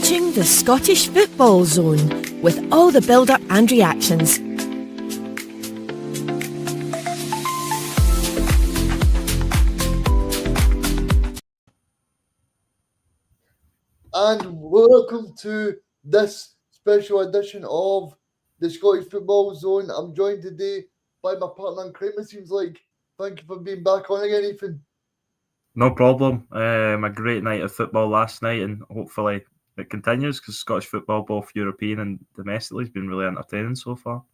watching the Scottish Football Zone with all the build-up and reactions. And welcome to this special edition of the Scottish Football Zone. I'm joined today by my partner in crime, it seems like. Thank you for being back on again, Ethan. No problem. A great night of football last night, and hopefully it continues because Scottish football, both European and domestically, has been really entertaining so far.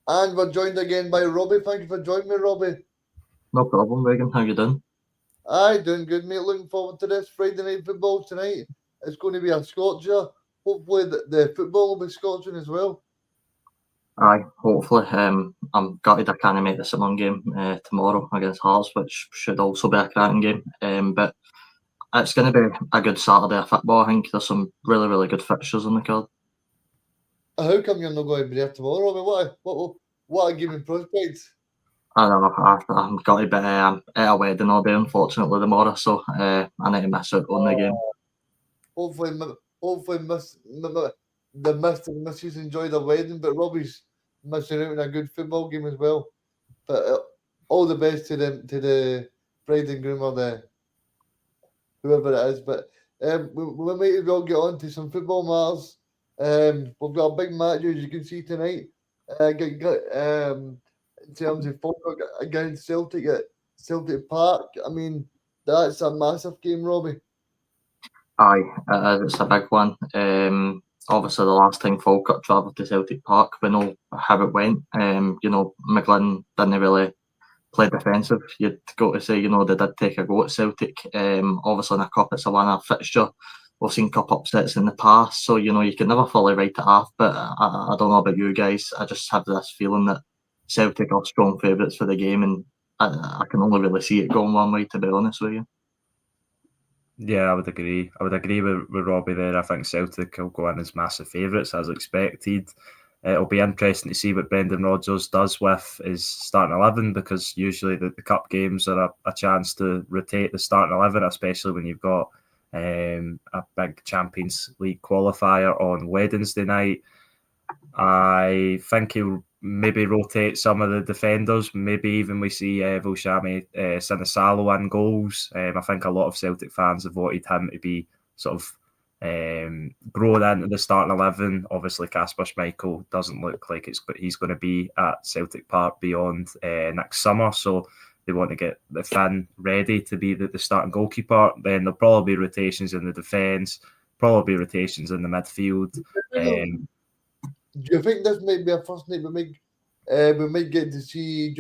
And we're joined again by Robbie. Thank you for joining me, Robbie. No problem, Regan. How you doing? Aye, doing good, mate. Looking forward to this Friday night football tonight. It's going to be a Scorcher. Hopefully the football will be scorching as well. Aye, hopefully. I'm gutted I can't make the Simon game tomorrow against Hearts, which should also be a cracking game. But it's going to be a good Saturday of football. I think there's some really, really good fixtures on the card. How come you're not going to be there tomorrow? I mean, what a gaming prospects. I don't know. I'm gutted, but I'm at a wedding all day, unfortunately, tomorrow, so I need to miss out on the game. Hopefully, the Mr. and Mrs. enjoy the wedding, but Robbie's missing out on a good football game as well. But all the best to the bride and groom or the whoever it is. But we might as well get on to some football matters. We've got a big match, as you can see tonight. In terms of Falkirk against Celtic at Celtic Park. I mean, that's a massive game, Robbie. Aye, it's a big one. Obviously, the last time Falkirk travelled to Celtic Park, we know how it went. McGlynn didn't really play defensive. You'd go to say, they did take a go at Celtic. Obviously, in a cup, it's a one-off fixture. We've seen cup upsets in the past, so you can never fully write it off. But I don't know about you guys. I just have this feeling that Celtic are strong favourites for the game, and I can only really see it going one way, to be honest with you. Yeah, I would agree. I would agree with Robbie there. I think Celtic will go in as massive favourites, as expected. It'll be interesting to see what Brendan Rodgers does with his starting 11, because usually the cup games are a chance to rotate the starting 11, especially when you've got a big Champions League qualifier on Wednesday night. I think he'll maybe rotate some of the defenders. Maybe even we see Vilshami Sinisalo in goals. I think a lot of Celtic fans have wanted him to be sort of grown into the starting 11. Obviously, Kasper Schmeichel doesn't look like he's going to be at Celtic Park beyond next summer, so they want to get the Finn ready to be the starting goalkeeper. Then there'll probably be rotations in the defence, probably rotations in the midfield. Do you think this might be a first night we might get to see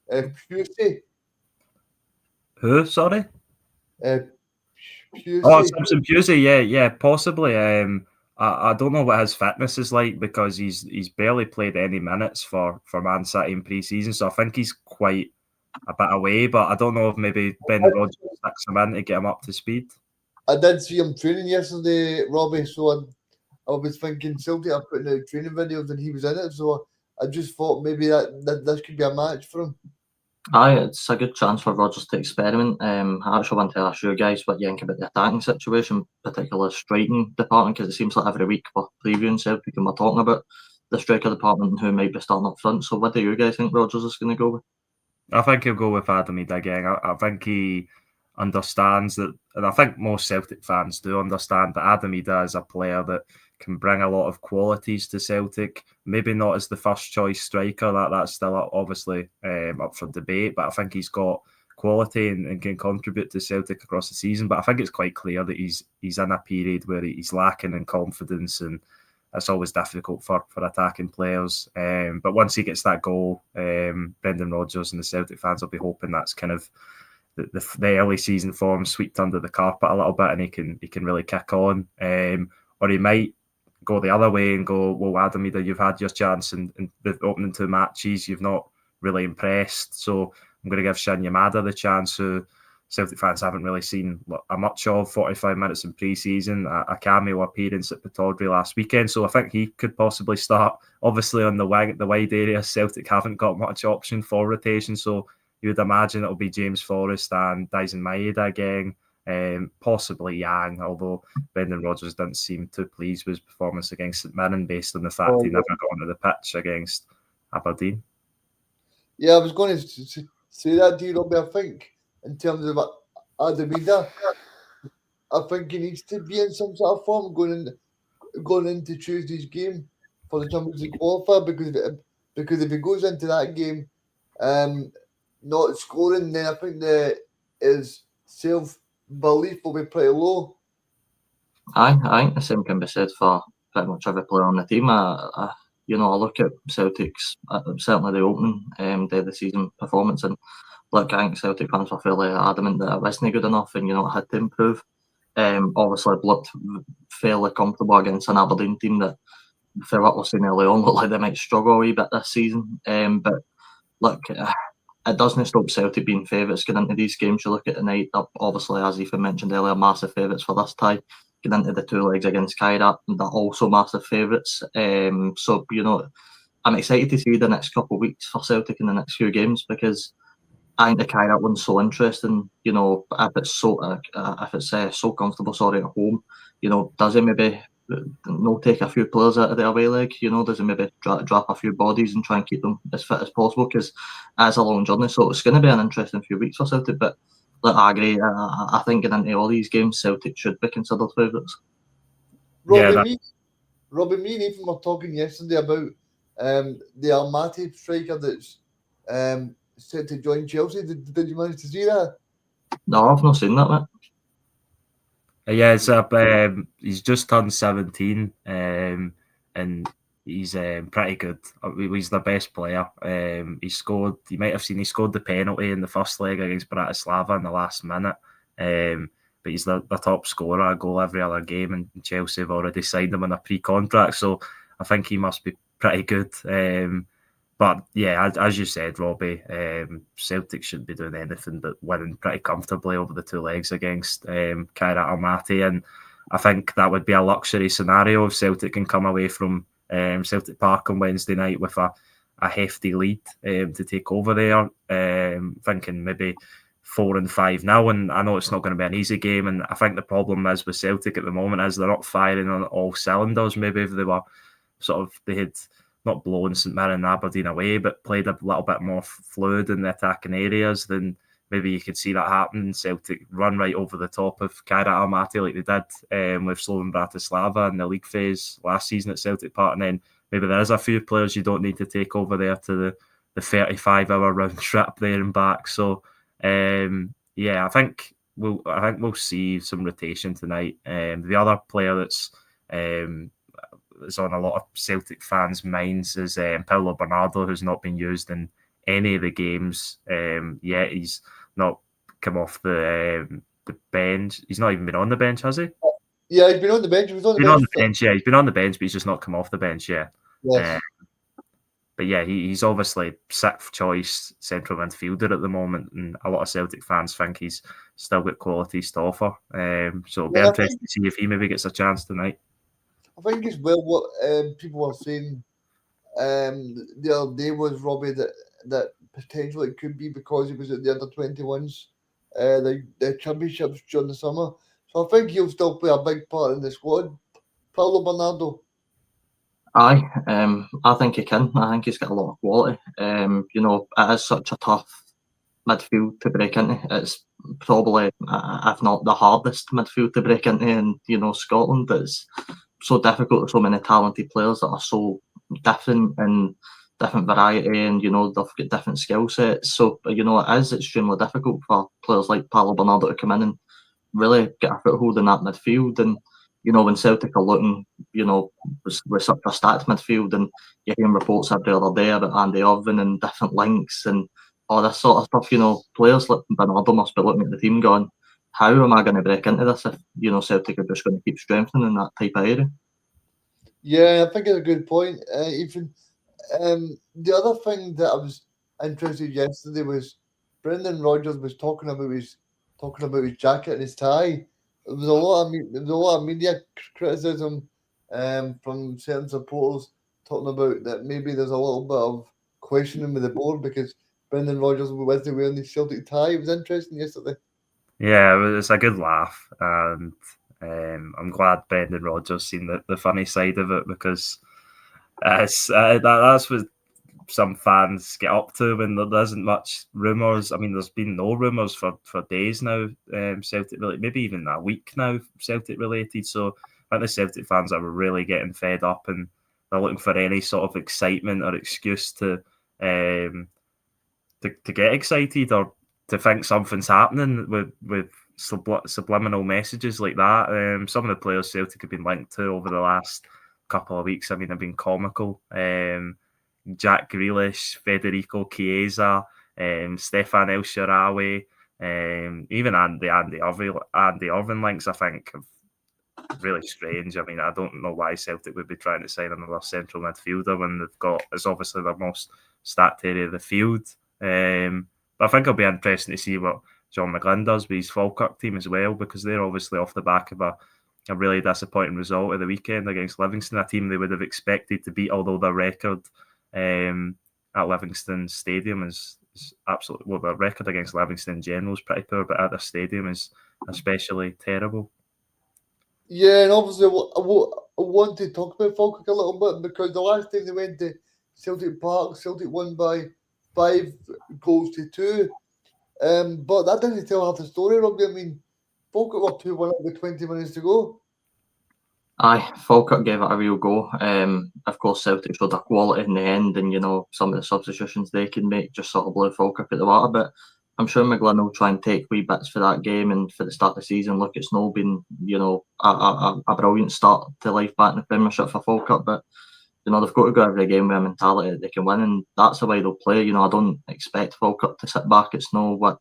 Pusey? Who? Sorry? Pusey. Oh, Simpson Pusey, yeah, possibly. I don't know what his fitness is like, because he's barely played any minutes for Man City in pre-season, so I think he's quite a bit away, but I don't know if maybe Ben Rodgers sticks him in to get him up to speed. I did see him training yesterday, Robbie, so I was thinking Celtic are putting out training videos and he was in it, so I just thought maybe that this could be a match for him. Aye, it's a good chance for Rodgers to experiment. I actually want to ask you guys what you think about the attacking situation, particularly striking department, because it seems like every week we're previewing Celtic and we're talking about the striker department and who might be starting up front. So what do you guys think Rodgers is going to go with? I think he'll go with Adam Idageng. I think he understands that, and I think most Celtic fans do understand that Adam Ida is a player that can bring a lot of qualities to Celtic. Maybe not as the first choice striker, that's still obviously up for debate, but I think he's got quality and can contribute to Celtic across the season. But I think it's quite clear that he's in a period where he's lacking in confidence, and it's always difficult for attacking players. But once he gets that goal, Brendan Rodgers and the Celtic fans will be hoping that's kind of the early season form swept under the carpet a little bit, and he can really kick on. Or he might go the other way and go, well, Adam Ida, you've had your chance in the opening two matches, you've not really impressed, so I'm going to give Shin Yamada the chance, who Celtic fans haven't really seen much of. 45 minutes in pre-season, a cameo appearance at Pittodrie last weekend, so I think he could possibly start. Obviously on the wide area, Celtic haven't got much option for rotation, so you would imagine it'll be James Forrest and Dyson Maeda again. possibly Yang, although Brendan Rodgers didn't seem too pleased with his performance against St Mirren based on the fact he never got onto the pitch against Aberdeen. Yeah, I was going to say that to you, Robbie. I think in terms of Adam Idah, I think he needs to be in some sort of form going into Tuesday's game for the Champions League qualifier, because if he goes into that game not scoring, then I think his self-belief will be pretty low. I think the same can be said for pretty much every player on the team. I look at Celtic's certainly the opening day of the season performance, and look, I think Celtic fans were fairly adamant that it wasn't good enough, and it had to improve. Obviously, it looked fairly comfortable against an Aberdeen team that, for what we're seeing early on, look like they might struggle a wee bit this season. But look, it doesn't stop Celtic being favourites going into these games. You look at tonight, obviously, as Ethan mentioned earlier, massive favourites for this tie. Get into the two legs against Kairat, they're also massive favourites. So I'm excited to see the next couple of weeks for Celtic in the next few games, because I think the Kairat one's so interesting. If it's so comfortable, at home, does it maybe take a few players out of the away leg? Does it maybe drop a few bodies and try and keep them as fit as possible? Because it's a long journey, so it's going to be an interesting few weeks for Celtic. But look, I agree. I think getting into all these games, Celtic should be considered favourites. Robbie, me and Ethan were talking yesterday about the Almaty striker that's set to join Chelsea. Did you manage to see that? No, I've not seen that, mate. Yeah, he's just turned 17, and he's pretty good. He's the best player. He scored. You might have seen he scored the penalty in the first leg against Bratislava in the last minute. But he's the top scorer, a goal every other game, and Chelsea have already signed him on a pre-contract. So I think he must be pretty good. But yeah, as you said, Robbie, Celtic shouldn't be doing anything but winning pretty comfortably over the two legs against Kairat Almaty. And I think that would be a luxury scenario if Celtic can come away from Celtic Park on Wednesday night with a hefty lead to take over there. Thinking maybe 4-5 now, and I know it's not going to be an easy game. And I think the problem is with Celtic at the moment is they're not firing on all cylinders. Maybe if they were they had not blown St Mirren and Aberdeen away, but played a little bit more fluid in the attacking areas, then maybe you could see that happen. Celtic run right over the top of Kairat Almaty like they did with Slovan Bratislava in the league phase last season at Celtic Park, and then maybe there is a few players you don't need to take over there to the 35-hour round trip there and back. So I think we'll see some rotation tonight. The other player that's on a lot of Celtic fans' minds is Paulo Bernardo, who's not been used in any of the games yet. He's not come off the bench. He's not even been on the bench, has he? Yeah, he's been on the bench. He's been on the bench. Yeah, he's been on the bench, but he's just not come off the bench yet. Yes. But yeah, he's obviously sixth choice central midfielder at the moment, and a lot of Celtic fans think he's still got qualities to offer. So it'll be interesting to see if he maybe gets a chance tonight. I think as well what people were saying the other day was, Robbie, that potentially it could be because he was at the under-21s, the championships during the summer. So I think he'll still play a big part in the squad. Paulo Bernardo. Aye, I think he can. I think he's got a lot of quality. It is such a tough midfield to break into. It's probably, if not the hardest midfield to break into in, Scotland. It's so difficult with so many talented players that are so different and different variety, and they've got different skill sets. So it is extremely difficult for players like Paulo Bernardo to come in and really get a foothold in that midfield. And when Celtic are looking, with such a stacked midfield, and you're hearing reports every other day about Andy Irvine and different links and all this sort of stuff, players like Bernardo must be looking at the team going, how am I going to break into this if, Celtic are just going to keep strengthening that type of area? Yeah, I think it's a good point, Ethan. The other thing that I was interested yesterday was Brendan Rodgers was talking about his jacket and his tie. There was a lot of media criticism from certain supporters talking about that maybe there's a little bit of questioning with the board because Brendan Rodgers was wearing the Celtic tie. It was interesting yesterday. Yeah, it's a good laugh, and I'm glad Brendan Rodgers seen the funny side of it, because that's what some fans get up to when there isn't much rumours. I mean, there's been no rumours for days now, Celtic related, maybe even a week now, Celtic related. So I think the Celtic fans are really getting fed up, and they're looking for any sort of excitement or excuse to get excited, or to think something's happening with subliminal messages like that. Some of the players Celtic have been linked to over the last couple of weeks, I mean, have been comical. Jack Grealish, Federico Chiesa, Stefan El Shaarawy, even Andy Irvine links, I think, have really strange. I mean, I don't know why Celtic would be trying to sign another central midfielder when they've got, it's obviously their most stacked area of the field. But I think it'll be interesting to see what John McGlynn does with his Falkirk team as well, because they're obviously off the back of a really disappointing result at the weekend against Livingston, a team they would have expected to beat, although their record at Livingston Stadium is absolutely, well, their record against Livingston in general is pretty poor, but at their stadium is especially terrible. Yeah, and obviously I want to talk about Falkirk a little bit, because the last time they went to Celtic Park, Celtic won by 5-2. But that doesn't tell half the story, Robbie. I mean, Falkirk were 2-1 with 20 minutes to go. Aye, Falkirk gave it a real go. Of course, Celtic showed their quality in the end, and some of the substitutions they can make just sort of blew Falkirk at the water. But I'm sure McGlynn will try and take wee bits for that game and for the start of the season. Look, it's not been a brilliant start to life back in the Premiership for Falkirk, but they've got to go every game with a mentality that they can win, and that's the way they'll play. I don't expect Falkirk to sit back. It's no what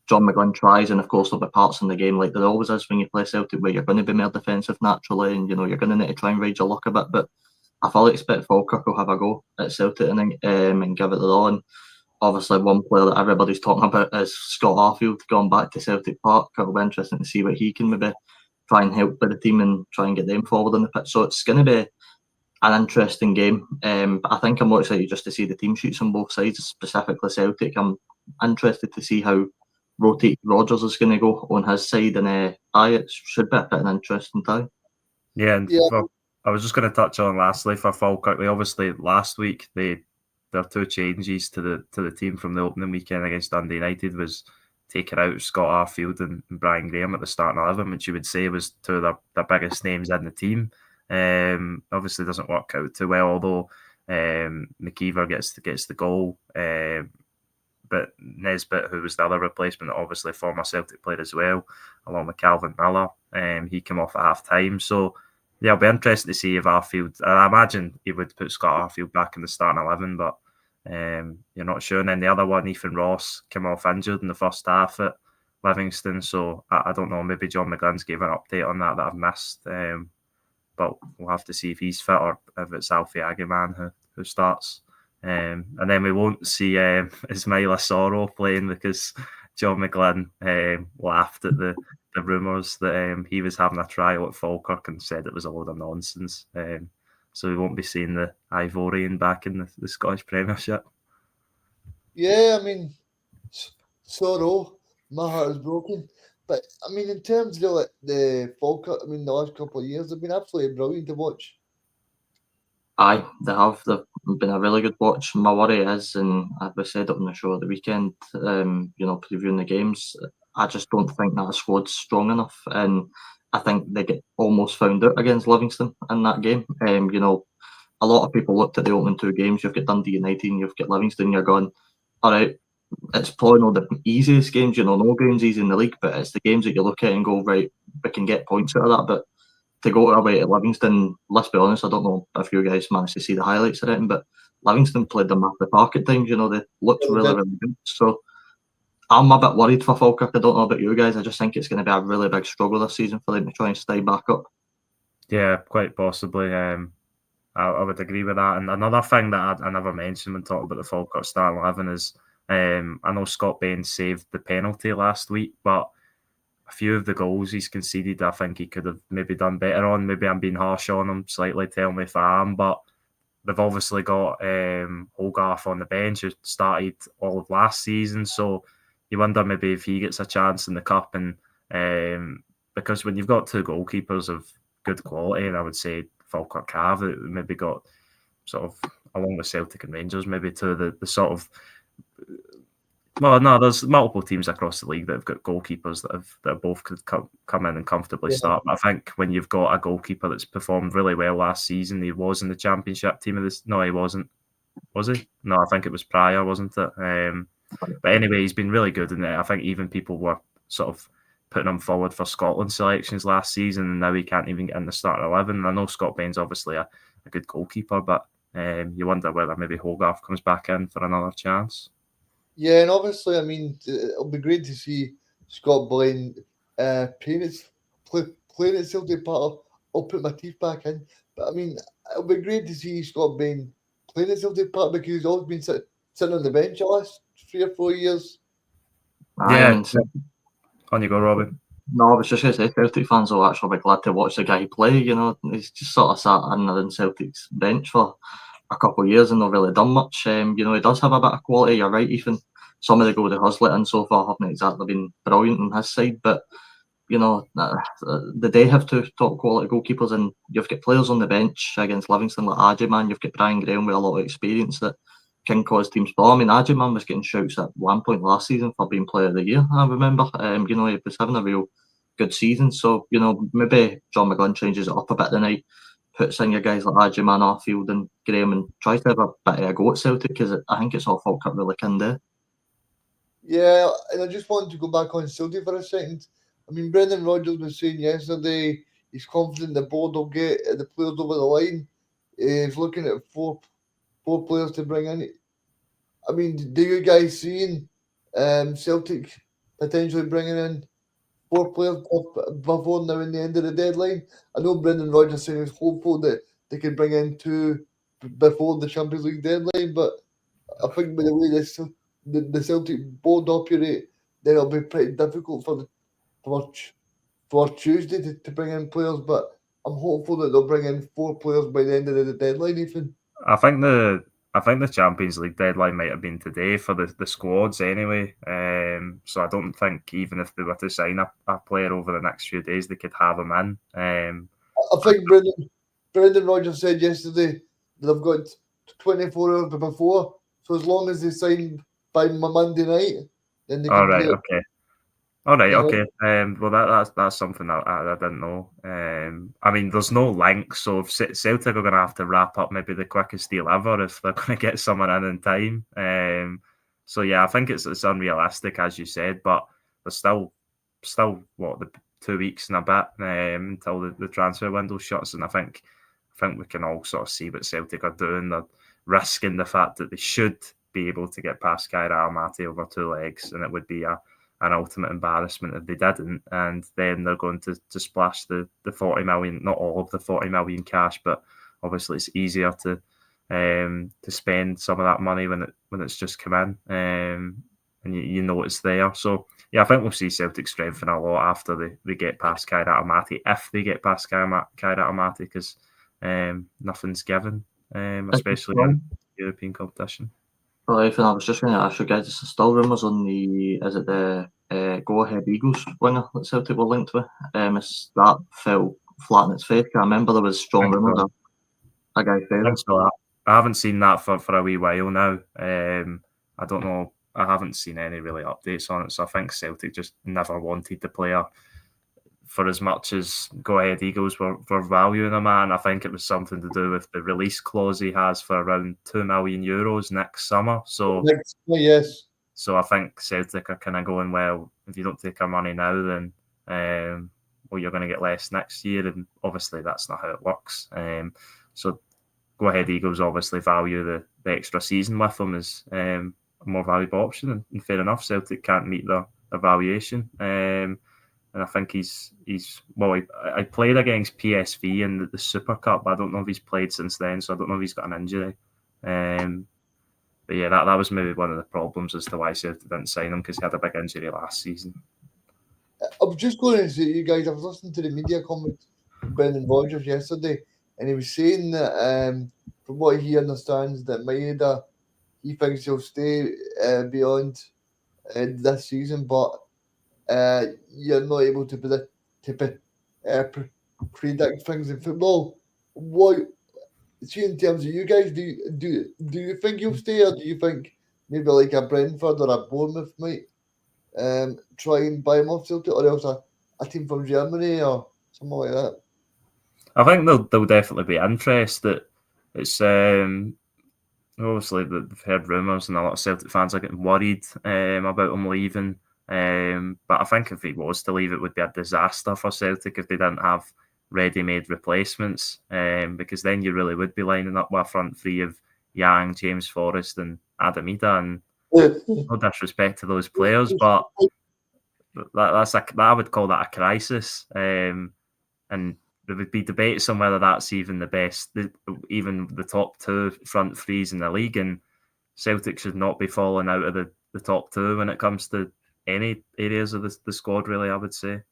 John McGlynn tries, and of course there'll be parts in the game like there always is when you play Celtic where you're going to be more defensive naturally, and you're going to need to try and ride your luck a bit. But I fully expect Falkirk will have a go at Celtic and give it their all. And obviously, one player that everybody's talking about is Scott Arfield going back to Celtic Park. It'll be interesting to see what he can maybe try and help with the team and try and get them forward on the pitch. So it's going to be an interesting game. But I think I'm more excited just to see the team sheets on both sides, specifically Celtic. I'm interested to see how rotate Rodgers is going to go on his side, and it should be a bit of an interesting tie. Yeah, and I was just going to touch on lastly for Falkirk. They obviously last week their two changes to the team from the opening weekend against Dundee United was taking out Scott Arfield and Brian Graham at the starting 11, which you would say was two of their biggest names in the team. Obviously doesn't work out too well, although McKeever gets the goal. But Nesbitt, who was the other replacement, obviously a former Celtic player as well, along with Calvin Miller, he came off at half time. So yeah, it'll be interesting to see if Arfield, I imagine he would put Scott Arfield back in the starting 11, but you're not sure. And then the other one, Ethan Ross, came off injured in the first half at Livingston. So I don't know, maybe John McGlynn's gave an update on that I've missed. But we'll have to see if he's fit or if it's Alfie Agaman who starts. And then we won't see Ismaila Soro playing, because John McGlynn laughed at the rumours that he was having a trial at Falkirk and said it was a load of nonsense. So we won't be seeing the Ivorian back in the Scottish Premiership. Yeah, I mean, Soro, my heart is broken. But I mean, in terms of the Falkirk, I mean, the last couple of years have been absolutely brilliant to watch. Aye, they have. They've been a really good watch. My worry is, and as we said it on the show at the weekend, previewing the games, I just don't think that squad's strong enough. And I think they get almost found out against Livingston in that game. A lot of people looked at the opening two games. You've got Dundee United and you've got Livingston. You're going, all right, it's probably not the easiest games. No game's easy in the league, but it's the games that you look at and go, right, we can get points out of that. But to go away to Livingston, let's be honest, I don't know if you guys managed to see the highlights of it, but Livingston played them at the park at times. They looked really, really good. So I'm a bit worried for Falkirk. I don't know about you guys. I just think it's going to be a really big struggle this season for them to try and stay back up. Yeah, quite possibly. I would agree with that. And another thing that I never mentioned when talking about the Falkirk starting 11 is I know Scott Bain saved the penalty last week, but a few of the goals he's conceded, I think he could have maybe done better on. Maybe I'm being harsh on him slightly, tell me if I am, but they've obviously got Hogarth on the bench, who started all of last season, so you wonder maybe if he gets a chance in the cup, and because when you've got two goalkeepers of good quality, and I would say Falkirk have maybe got sort of, along with Celtic and Rangers, maybe two of the sort of, well, no, there's multiple teams across the league that have got goalkeepers that both could come in and comfortably start. But I think when you've got a goalkeeper that's performed really well last season, he was in the championship team of this. No, he wasn't. Was he? No, I think it was Pryor, wasn't it? But anyway, he's been really good in it. I think even people were sort of putting him forward for Scotland selections last season, and now he can't even get in the starting 11. And I know Scott Bain's obviously a good goalkeeper, but you wonder whether maybe Hogarth comes back in for another chance. Yeah, and obviously, I mean, it'll be great to see Scott Blaine playing at Celtic Park. I'll put my teeth back in. But I mean, it'll be great to see Scott Bain playing at Celtic Park because he's always been sitting on the bench the last 3 or 4 years. Yeah. On you go, Robin. No, I was just going to say, Celtic fans will actually be glad to watch the guy play. You know, he's just sort of sat in Celtic's bench for a couple of years and not really done much. You know, he does have a bit of quality. You're right, Ethan. Some of the goals he has let in so far haven't exactly been brilliant on his side, but you know, they have two top quality goalkeepers, and you've got players on the bench against Livingston like Agyman. You've got Brian Graham with a lot of experience that can cause teams ball. I mean, Agyman was getting shouts at one point last season for being Player of the Year. I remember, you know, he was having a real good season. So you know, maybe John McGlynn changes it up a bit tonight, puts in your guys like Agyman, Arfield, and Graham, and tries to have a bit of a go at Celtic, because I think it's all Falkirk really can do. Yeah, and I just wanted to go back on Celtic for a second. I mean, Brendan Rodgers was saying yesterday he's confident the board will get the players over the line. He's looking at four players to bring in. I mean, do you guys seeing Celtic potentially bringing in 4 players before now in the end of the deadline? I know Brendan Rodgers saying he's hopeful that they can bring in 2 before the Champions League deadline, but I think with the way the Celtic board operate, then it'll be pretty difficult for Tuesday to bring in players. But I'm hopeful that they'll bring in 4 players by the end of the deadline, Ethan. I think the Champions League deadline might have been today for the squads anyway. So I don't think even if they were to sign a player over the next few days, they could have him in. I think Brendan Rodgers said yesterday that they've got 24 hours before. So as long as they sign by Monday night, then they can. All right, okay. All right, Yeah. okay. Well, that's something I didn't know. I mean, there's no link, so if Celtic are going to have to wrap up maybe the quickest deal ever if they're going to get someone in time. So yeah, I think it's unrealistic, as you said, but there's still what, the 2 weeks and a bit until the transfer window shuts, and I think we can all sort of see what Celtic are doing. They're risking the fact that they should be able to get past Kaira Almaty over 2 legs, and it would be an ultimate embarrassment if they didn't, and then they're going to splash the 40 million, not all of the 40 million cash, but obviously it's easier to spend some of that money when it's just come in, and you know it's there. So yeah, I think we'll see Celtic strengthen a lot after they get past Kaira Almaty, if they get past Kaira Almaty, because nothing's given, especially in European competition. Well, Ethan, I was just going to ask you guys, there's still rumours on the Go Ahead Eagles winger that Celtic were linked with? Is that fell flat in its face? I remember there was strong rumours of a guy failing. So I haven't seen that for a wee while now. I don't know. I haven't seen any really updates on it, so I think Celtic just never wanted the player for as much as Go Ahead Eagles were valuing him, and I think it was something to do with the release clause he has for around €2 million next summer. So yes. So I think Celtic are kind of going, well, if you don't take our money now, then you're going to get less next year, and obviously that's not how it works. So Go Ahead Eagles obviously value the extra season with him as a more valuable option, and fair enough, Celtic can't meet their valuation. And I think he's I played against PSV in the Super Cup, but I don't know if he's played since then, so I don't know if he's got an injury. But yeah, that was maybe one of the problems as to why Celtic didn't sign him, because he had a big injury last season. I was just going to say, you guys, I was listening to the media comments from Brendan Rodgers yesterday, and he was saying that from what he understands, that Maeda, he thinks he'll stay beyond this season, but you're not able to predict things in football. What, see, in terms of you guys, do you think you'll stay, or do you think maybe like a Brentford or a Bournemouth might try and buy him off Celtic, or else a team from Germany or something like that? I think there'll definitely be interest. That it's obviously they've heard rumours and a lot of Celtic fans are getting worried about him leaving. But I think if he was to leave, it would be a disaster for Celtic if they didn't have ready-made replacements. Because then you really would be lining up with a front three of Yang, James Forrest, and Adam Ida. And no disrespect to those players, but I would call that a crisis. And there would be debates on whether that's even the best, even the top two front threes in the league. And Celtic should not be falling out of the top two when it comes to any areas of the squad, really, I would say.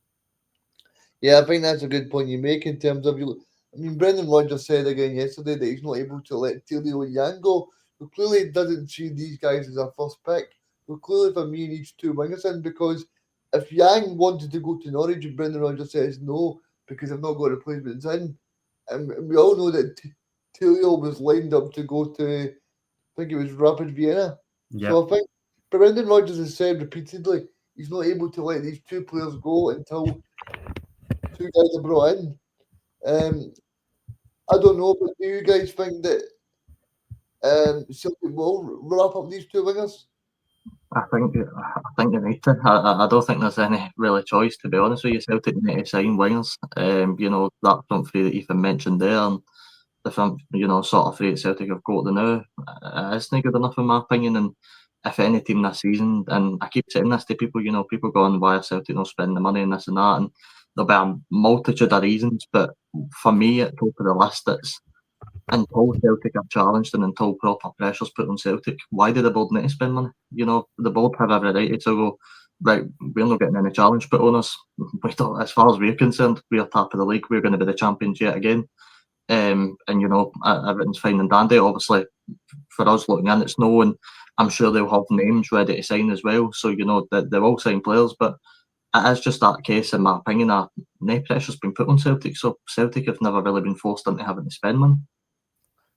Yeah, I think that's a good point you make in terms of you. I mean, Brendan Rodgers said again yesterday that he's not able to let Tilio and Yang go. So clearly doesn't see these guys as a first pick. So clearly for me, he needs two wingers in, because if Yang wanted to go to Norwich and Brendan Rodgers says no because they've not got replacements in, and we all know that Tilio was lined up to go to, I think it was Rapid Vienna. Yep. So I think Brendan Rodgers has said repeatedly he's not able to let these two players go until two guys are brought in. I don't know, but do you guys think that Celtic will wrap up these two wingers? I think they need to. I don't think there's any really choice, to be honest with you. Celtic need to sign wingers. That front three that Ethan mentioned there, and the front, sort of three that Celtic have got now, isn't good enough in my opinion. And if any team this season, and I keep saying this to people, people going, why are Celtic not spending the money and this and that, and there'll be a multitude of reasons, but for me, at top of the list, it's until Celtic are challenged and until proper pressure's put on Celtic, why do the board need to spend money? The board have every right to go, right, we're not getting any challenge put on us. As far as we're concerned, we're top of the league, we're going to be the champions yet again. And everything's fine and dandy. Obviously, for us looking in, it's no, and I'm sure they'll have names ready to sign as well. So, they will sign players, but it is just that case, in my opinion, that no pressure's been put on Celtic. So Celtic have never really been forced into having to spend money.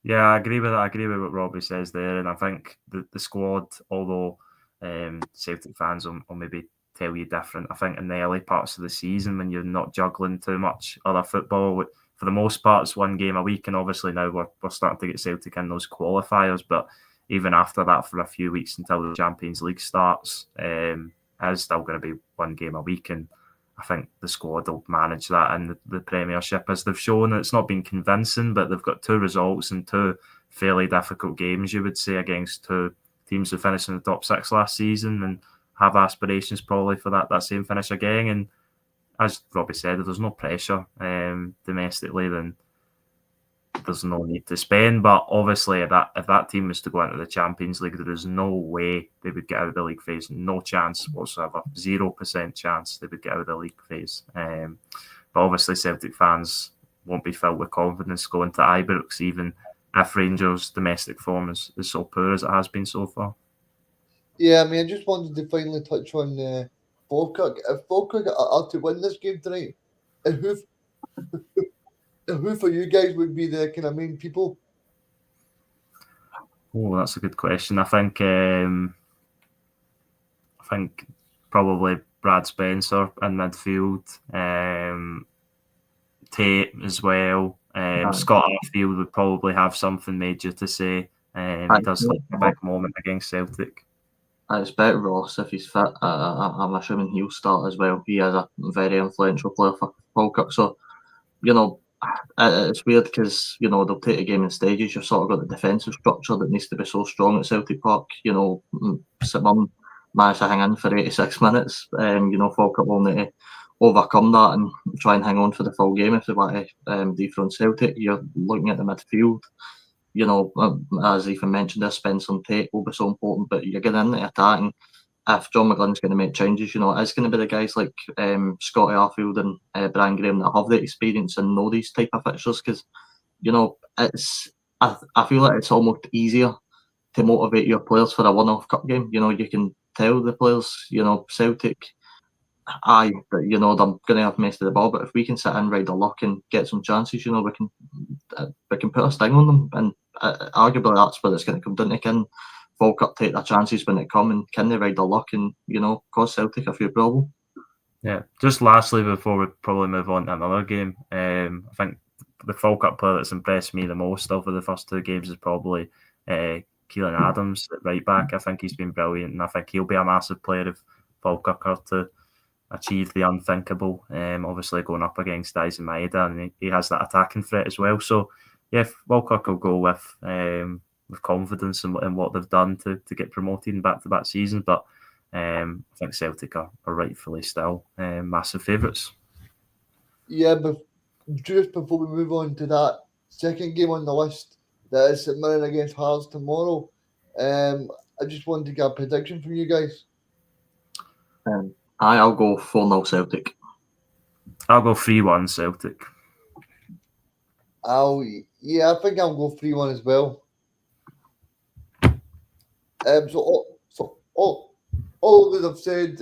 Yeah, I agree with that. I agree with what Robbie says there, and I think the squad, although Celtic fans will maybe tell you different, I think in the early parts of the season when you're not juggling too much other football, for the most part it's one game a week, and obviously now we're starting to get Celtic in those qualifiers, but even after that for a few weeks until the Champions League starts, it is still going to be one game a week, and I think the squad will manage that in the Premiership, as they've shown. It's not been convincing, but they've got two results in two fairly difficult games, you would say, against two teams who finished in the top six last season and have aspirations probably for that same finish again. And as Robbie said, if there's no pressure domestically, then there's no need to spend. But obviously, if that team was to go into the Champions League, there is no way they would get out of the league phase. No chance whatsoever. 0% chance they would get out of the league phase. But obviously, Celtic fans won't be filled with confidence going to Ibrox, even if Rangers' domestic form is so poor as it has been so far. Yeah, I mean, I just wanted to finally touch on Falkirk. If Falkirk are to win this game tonight, who for you guys would be the kind of main people? Oh, that's a good question. I think probably Brad Spencer in midfield, Tate as well. Scott Arfield would probably have something major to say. He does like a big moment against Celtic. I expect Ross, if he's fit, I'm assuming he'll start as well. He is a very influential player for Falkirk. So, it's weird because, they'll take a game in stages. You've sort of got the defensive structure that needs to be so strong at Celtic Park. St Mirren managed to hang in for 86 minutes. Falkirk will need to overcome that and try and hang on for the full game if they want to dethrone Celtic. You're looking at the midfield. As Ethan mentioned, this Spencer and Tate will be so important, but you're getting into attack, and if John McGlynn's going to make changes, it's going to be the guys like Scotty Arfield and Brian Graham that have the experience and know these type of fixtures, because I feel like it's almost easier to motivate your players for a one-off cup game. You can tell the players, you know, Celtic, aye, but, you know, they're going to have most of the ball, but if we can sit in, ride the luck and get some chances, you know, we can put a sting on them, and arguably that's what it's going to come down to. Can Falkirk take their chances when they come, and can they ride the luck and, you know, cause Celtic a few problems? Yeah, just lastly before we probably move on to another game, I think the Falkirk player that's impressed me the most over the first two games is probably Keelan Adams at right back. I think he's been brilliant, and I think he'll be a massive player if Falkirk are to achieve the unthinkable. Obviously going up against Daisen Maeda, and he has that attacking threat as well. So yeah, Falkirk will go with confidence in what they've done to get promoted in back-to-back seasons, but I think Celtic are rightfully still massive favourites. Yeah, but just before we move on to that second game on the list, that is St Mirren against Hearts tomorrow, I just wanted to get a prediction from you guys. I'll go 4-0 Celtic. I'll go 3-1 Celtic. I think I'll go 3-1 as well. All that I've said,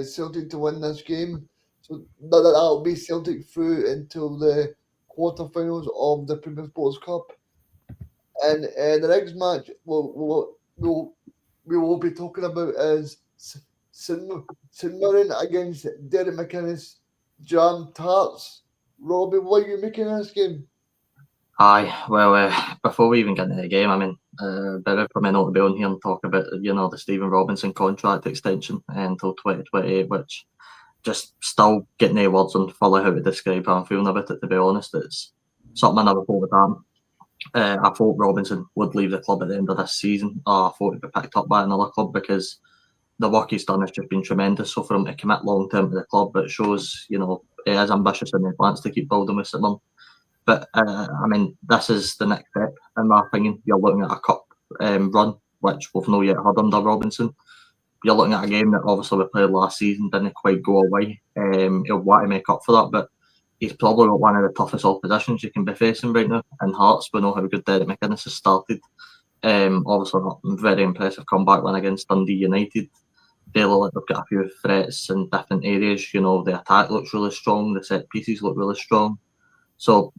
Celtic to win this game, so that'll be Celtic through until the quarterfinals of the Premier Sports Cup, and the next match we will be talking about is St Mirren against Derek McInnes Jam Tarts. Robbie, what are you making of this game? Aye, well, before we even get into the game, I mean, better for me not to be on here and talk about, you know, the Stephen Robinson contract extension until 2028, which just still getting any words on fully how to describe how I'm feeling about it, to be honest. It's something I never thought would happen. I thought Robinson would leave the club at the end of this season. I thought he'd be picked up by another club because the work he's done has just been tremendous. So for him to commit long term to the club, it shows, you know, he is ambitious and he plans to keep building with St Mirren. But I mean, this is the next step, in my opinion. You're looking at a cup run, which we've not yet had under Robinson. You're looking at a game that obviously we played last season, didn't quite go away. He'll want to make up for that, but he's probably got one of the toughest oppositions you can be facing right now. In Hearts, we know how good Derek McInnes has started. Obviously, a very impressive comeback win against Dundee United. They look like they've got a few threats in different areas. You know, the attack looks really strong, the set pieces look really strong. So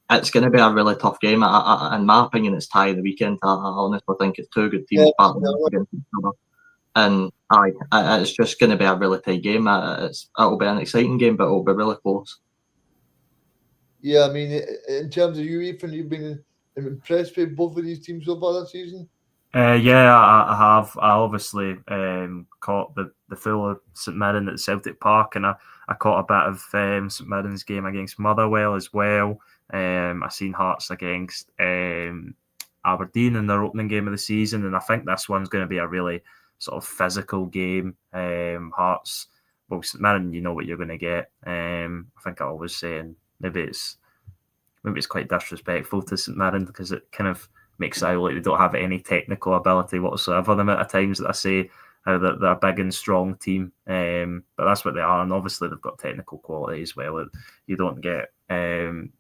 it's going to be a really tough game. In my opinion, it's tie of the weekend. I honestly think it's two good teams battling against each other. And it's just going to be a really tight game. It'll be an exciting game, but it'll be really close. Yeah, I mean, in terms of you, Ethan, you've been impressed with both of these teams so far this season? Yeah, I have. I obviously caught the full of St Mirren at Celtic Park, and I caught a bit of St Mirren's game against Motherwell as well. I seen Hearts against Aberdeen in their opening game of the season, and I think this one's going to be a really sort of physical game. Hearts, well, St Mirren, you know what you're going to get. I think I always say, and maybe it's quite disrespectful to St Mirren because it kind of makes it out like they don't have any technical ability whatsoever. The amount of times that I say how they're a big and strong team, but that's what they are, and obviously they've got technical quality as well. You don't get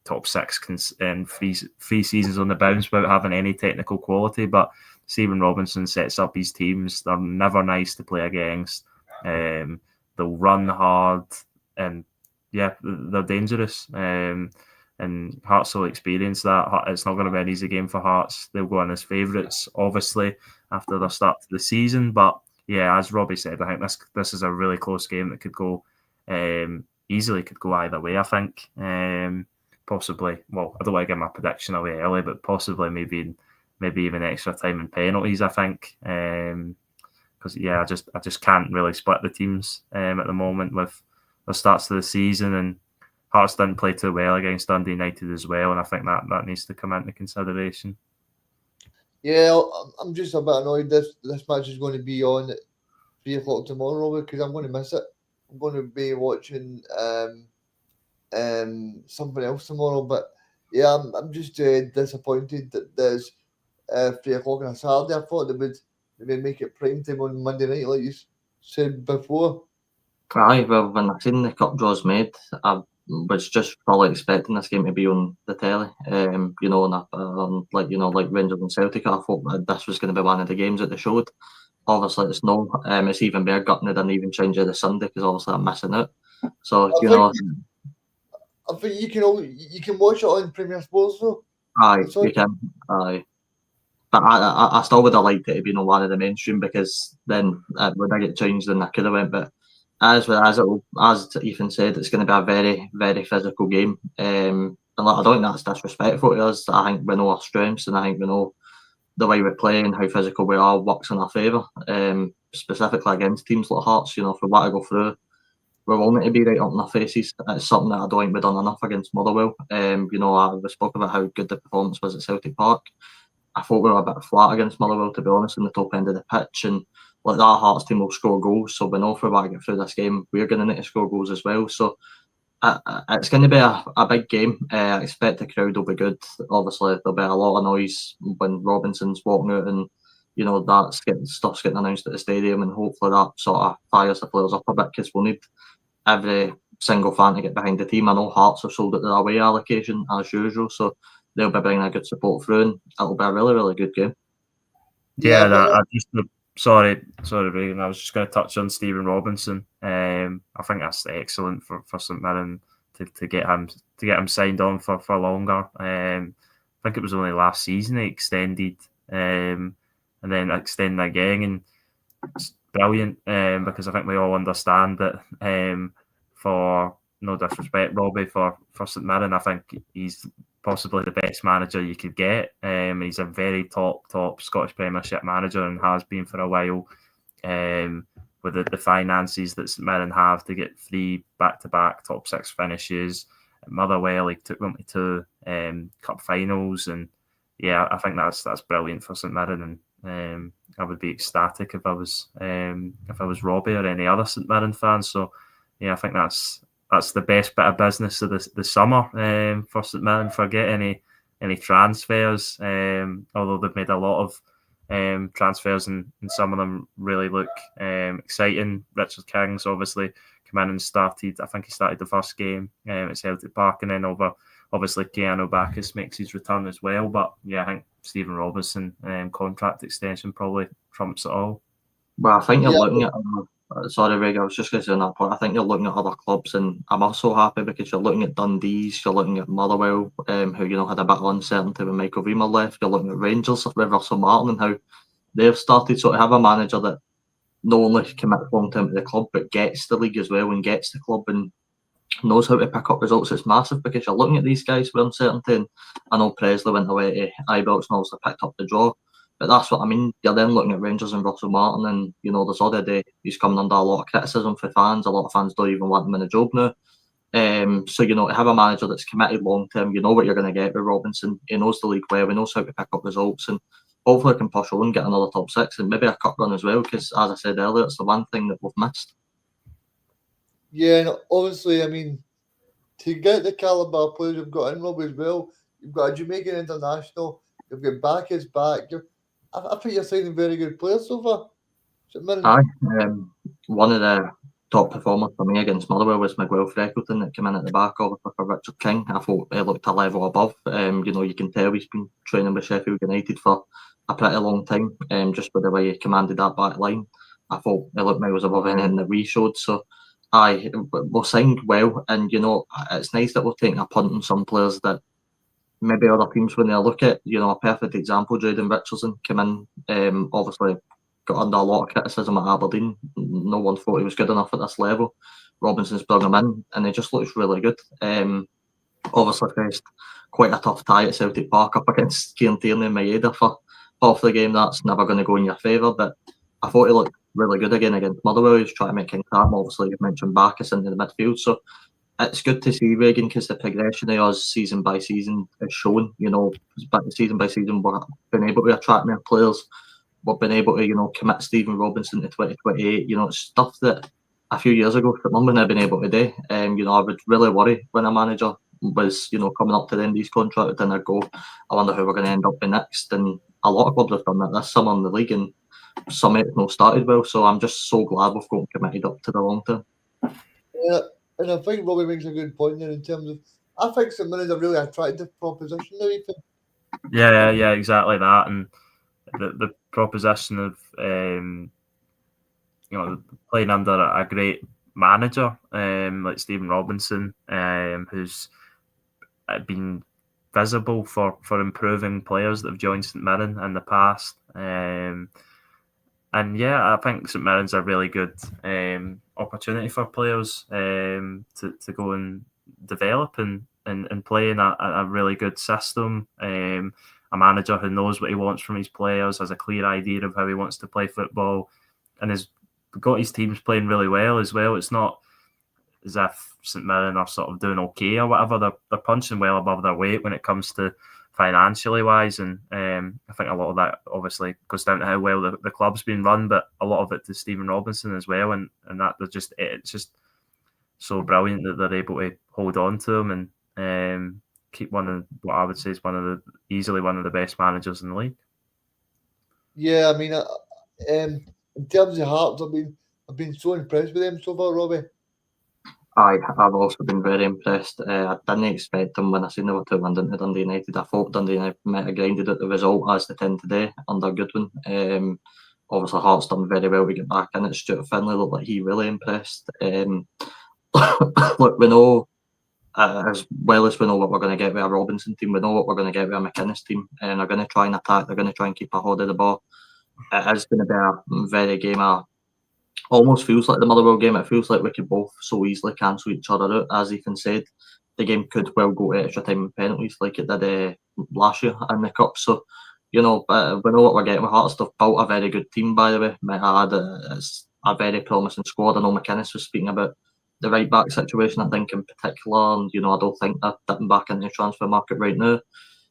top six and three seasons on the bounce without having any technical quality. But Stephen Robinson sets up his teams. They're never nice to play against. They'll run hard, and yeah, they're dangerous. And Hearts will experience that. It's not going to be an easy game for Hearts. They'll go in as favourites, obviously, after their start to the season. But yeah, as Robbie said, I think this is a really close game that could go easily could go either way. I think possibly. Well, I don't want to give my prediction away early, but possibly maybe even extra time and penalties. I think because yeah, I just can't really split the teams at the moment with the starts to the season, and Hearts didn't play too well against Dundee United as well, and I think that needs to come into consideration. Yeah, I'm just a bit annoyed this match is going to be on at 3 o'clock tomorrow because I'm going to miss it. I'm going to be watching something else tomorrow, but yeah, I'm just disappointed that there's 3 o'clock on a Saturday. I thought they would maybe make it prime time on Monday night, like you said before. Aye, well, when I seen the cup draws made, I was just probably expecting this game to be on the telly. Like Rangers and Celtic, I thought this was going to be one of the games that they showed. obviously it's no. It's even better gutting they didn't even change it to Sunday because obviously I'm missing out. So I think you can watch it on Premier Sports though. aye, you can, aye. But I still would have liked it to be one of the mainstream because then when I get changed, then I could have went. But as Ethan said, it's going to be a very, very physical game. And I don't think that's disrespectful to us. I think we know our strengths, and I think we know the way we play and how physical we are works in our favour. Specifically against teams like Hearts, if we want to go through, we're wanting to be right up in their faces. It's something that I don't think we've done enough against Motherwell. We spoke about how good the performance was at Celtic Park. I thought we were a bit flat against Motherwell, to be honest, in the top end of the pitch. And like that Hearts team will score goals. So we know if we want to get through this game, we're going to need to score goals as well. So it's going to be a big game. I expect the crowd will be good. Obviously, there'll be a lot of noise when Robinson's walking out and, stuff's getting announced at the stadium. And hopefully that sort of fires the players up a bit because we'll need every single fan to get behind the team. I know Hearts have sold at their away allocation as usual. So they'll be bringing a good support through, and it'll be a really, really good game. Sorry, Regan. I was just going to touch on Stephen Robinson. I think that's excellent for St Mirren to get him signed on for longer. I think it was only last season he extended, and then extending again, and it's brilliant because I think we all understand that. For no disrespect, Robbie, for St Mirren, I think he's possibly the best manager you could get. He's a very top Scottish Premiership manager and has been for a while. With the finances that St Mirren have to get 3 back-to-back top 6 finishes. At Motherwell, he took them to 2 cup finals, and yeah, I think that's brilliant for St Mirren. And I would be ecstatic if I was Robbie or any other St Mirren fan. So yeah, I think that's the best bit of business of the summer for St Mirren. Forget any transfers, although they've made a lot of transfers and some of them really look exciting. Richard King's obviously come in and started. I think he started the first game at Celtic Park, and then obviously Keanu Bacchus makes his return as well. But yeah, I think Stephen Robinson contract extension probably trumps it all. Well, I think you're looking at. Sorry, Reg, I was just going to say on that point. I think you're looking at other clubs, and I'm also happy because you're looking at Dundee's, you're looking at Motherwell, who had a bit of uncertainty when Michael Riemer left. You're looking at Rangers with Russell Martin and how they've started. So to have a manager that not only commits long term to the club but gets the league as well and gets the club and knows how to pick up results, it's massive because you're looking at these guys with uncertainty. And I know Presley went away to Ibrox and also picked up the draw. But that's what I mean. You're then looking at Rangers and Russell Martin, and there's already he's coming under a lot of criticism for fans. A lot of fans don't even want him in the job now. So to have a manager that's committed long term, you know what you're going to get with Robinson. He knows the league well. He knows how to pick up results, and hopefully can push on and get another top 6 and maybe a cup run as well. Because as I said earlier, it's the one thing that we've missed. Yeah, and obviously, I mean, to get the calibre of players you've got in Robbie as well, you've got a Jamaican international. You've got Bacchus back. I think you're signing very good players so far. Aye, one of the top performers for me against Motherwell was Miguel Freckleton that came in at the back of for Richard King. I thought he looked a level above. You can tell he's been training with Sheffield United for a pretty long time. Just with the way he commanded that back line, I thought he looked miles above anything that we showed. So, aye, we're signed well, and it's nice that we're taking a punt on some players that maybe other teams when they look at, a perfect example, Jayden Richardson came in, obviously got under a lot of criticism at Aberdeen. No one thought he was good enough at this level. Robinson's brought him in, and he just looks really good. Obviously faced quite a tough tie at Celtic Park up against Kieran Tierney and Maeda for half the game. That's never going to go in your favour, but I thought he looked really good again against Motherwell. He was trying to make King Tam. Obviously, you've mentioned Bacchus into the midfield, so it's good to see Regan because the progression of us season by season is shown. Season by season, we've been able to attract more players. We've been able to, commit Stephen Robinson to 2028. It's stuff that a few years ago that none would have been able to do. I would really worry when a manager was, coming up to the end of his contract and I'd go, I wonder who we're going to end up with next. And a lot of clubs have done that this summer in the league, and some have not started well. So I'm just so glad we've got committed up to the long term. Yeah. And I think Robbie makes a good point there in terms of, I think St Mirren's a really attractive proposition now, Ethan. Yeah, exactly that. And the proposition of playing under a great manager like Stephen Robinson, who's been visible for improving players that have joined St Mirren in the past. And yeah, I think St Mirren's a really good opportunity for players to go and develop and play in a really good system. A manager who knows what he wants from his players, has a clear idea of how he wants to play football, and has got his teams playing really well as well. It's not as if St Mirren are sort of doing okay or whatever. They're punching well above their weight when it comes to financially wise, and I think a lot of that obviously goes down to how well the club's been run, but a lot of it to Stephen Robinson as well, and that it's just so brilliant that they're able to hold on to him and keep one of what I would say is easily one of the best managers in the league. Yeah, I mean, in terms of Hearts, I've been so impressed with them so far, Robbie. I've also been very impressed. I didn't expect them when I seen they were 2-1 into Dundee United. I thought Dundee United might have grinded at the result as they tend today under Goodwin. Obviously, Hearts done very well to get back in it. Stuart Finlay looked like he really impressed. Look, we know, as well as we know what we're going to get with a Robinson team, we know what we're going to get with a McInnes team, and they're going to try and attack. They're going to try and keep a hold of the ball. It is going to be a very game of. Almost feels like the Motherwell game. It feels like we could both so easily cancel each other out. As Ethan said, the game could well go to extra time and penalties like it did last year in the Cup. So, we know what we're getting with Hearts. They've built a very good team, by the way. It's a very promising squad. I know McInnes was speaking about the right back situation, I think, in particular. And, I don't think they're dipping back into the transfer market right now.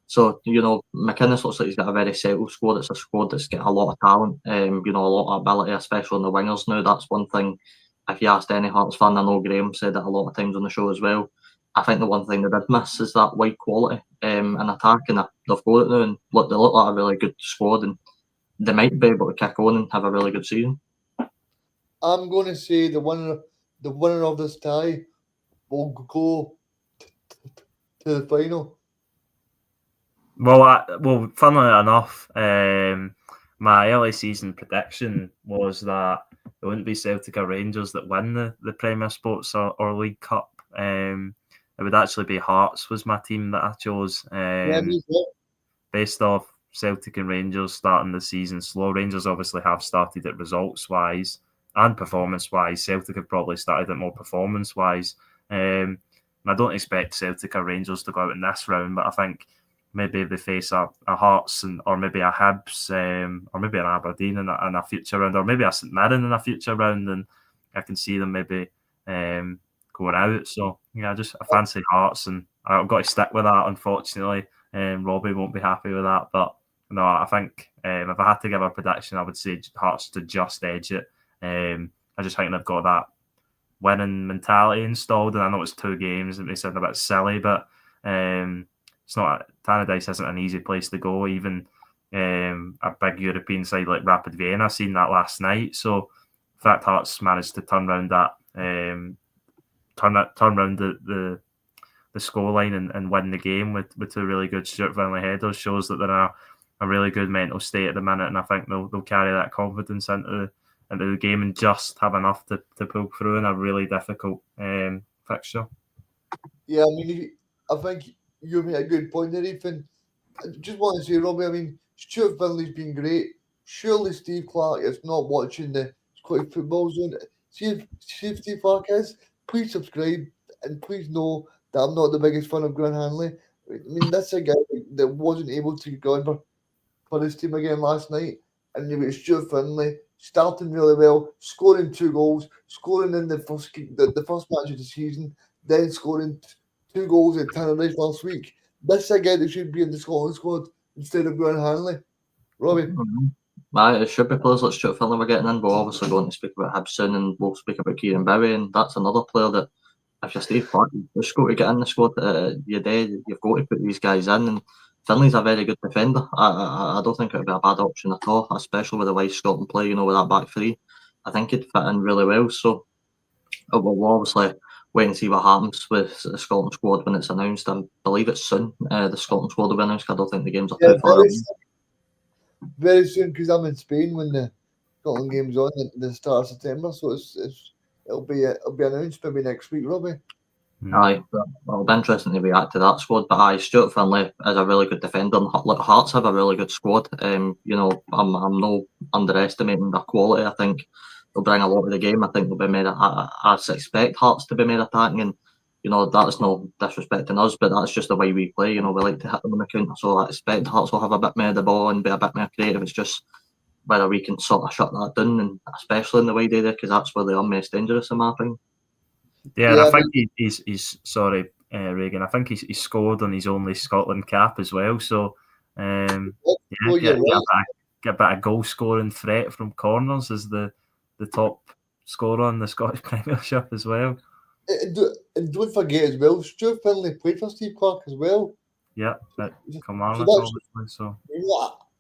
So, McInnes looks like he's got a very settled squad. It's a squad that's got a lot of talent, a lot of ability, especially on the wingers now. That's one thing, if you asked any Hearts fan, I know Graham said that a lot of times on the show as well. I think the one thing they did miss is that wide quality in attack, and they've got it now, and they look like a really good squad, and they might be able to kick on and have a really good season. I'm going to say the winner of this tie will go to the final. Well, funnily enough, my early season prediction was that it wouldn't be Celtic or Rangers that win the Premier Sports or League Cup. It would actually be Hearts was my team that I chose. Based off Celtic and Rangers starting the season slow. Rangers obviously have started it results-wise and performance-wise. Celtic have probably started it more performance-wise. I don't expect Celtic or Rangers to go out in this round, but I think maybe if they face a Hearts or maybe a Hibs or maybe an Aberdeen in a future round, or maybe a St Mirren in a future round, then I can see them maybe going out. So yeah, I fancy Hearts, and I've got to stick with that. Unfortunately, Robbie won't be happy with that, but no, I think if I had to give a prediction, I would say Hearts to just edge it. I just think they've got that winning mentality installed, and I know it's 2 games, it may sound a bit silly, but it's not. Tannadice isn't an easy place to go. Even a big European side like Rapid Vienna seen that last night. So, in fact, Hearts managed to turn around the scoreline and win the game with 2 really good Stuart Finlay headers. Shows that they're in a really good mental state at the minute, and I think they'll carry that confidence into the game and just have enough to pull through in a really difficult fixture. Yeah, I mean, I think you made a good point there, Ethan. I just want to say, Robbie, I mean, Stuart Finlay's been great. Surely Steve Clarke is not watching the Scottish Football Zone. See if Steve Clarke is, please subscribe and please know that I'm not the biggest fan of Grant Hanley. I mean, that's a guy that wasn't able to go in for his team again last night. And you've got Stuart Finlay starting really well, scoring 2 goals, scoring in the first match of the season, then scoring 2 goals in Tannadice last week. This is a guy that should be in the Scotland squad instead of Grant Hanley. Robbie? It should be players like Stuart Finlay we're getting in. We're obviously going to speak about Hibs soon, and we'll speak about Kieran Bowie, and that's another player that, if you're Steve Clarke, you've just got to get in the squad. You've got to put these guys in, and Finlay's a very good defender. I don't think it would be a bad option at all, especially with the way Scotland play, with that back 3. I think he'd fit in really well. So we'll obviously wait and see what happens with the Scotland squad when it's announced. I believe it's soon. The Scotland squad will be announced. I don't think the games are too far away. very soon because I'm in Spain when the Scotland game's on at the start of September. So it'll be announced maybe next week, Robbie. Aye, well, it'll be interesting to react to that squad. But aye, Stuart Finlay is a really good defender. And Hearts have a really good squad. I'm no underestimating their quality. I think they'll bring a lot to the game. I think they'll be made. I expect Hearts to be made attacking, and that's no disrespecting us, but that's just the way we play. We like to hit them on the counter. So I expect Hearts will have a bit more of the ball and be a bit more creative. It's just whether we can sort of shut that down, and especially in the way they do, because that's where they are most dangerous in my opinion. Yeah, and I think he's sorry, Reagan. I think he's scored on his only Scotland cap as well. So, get a bit of goal scoring threat from corners as the top scorer in the Scottish Premiership as well. And don't forget as well, Stuart Finlay played for Steve Clarke as well. Yeah, Kilmarnock obviously. So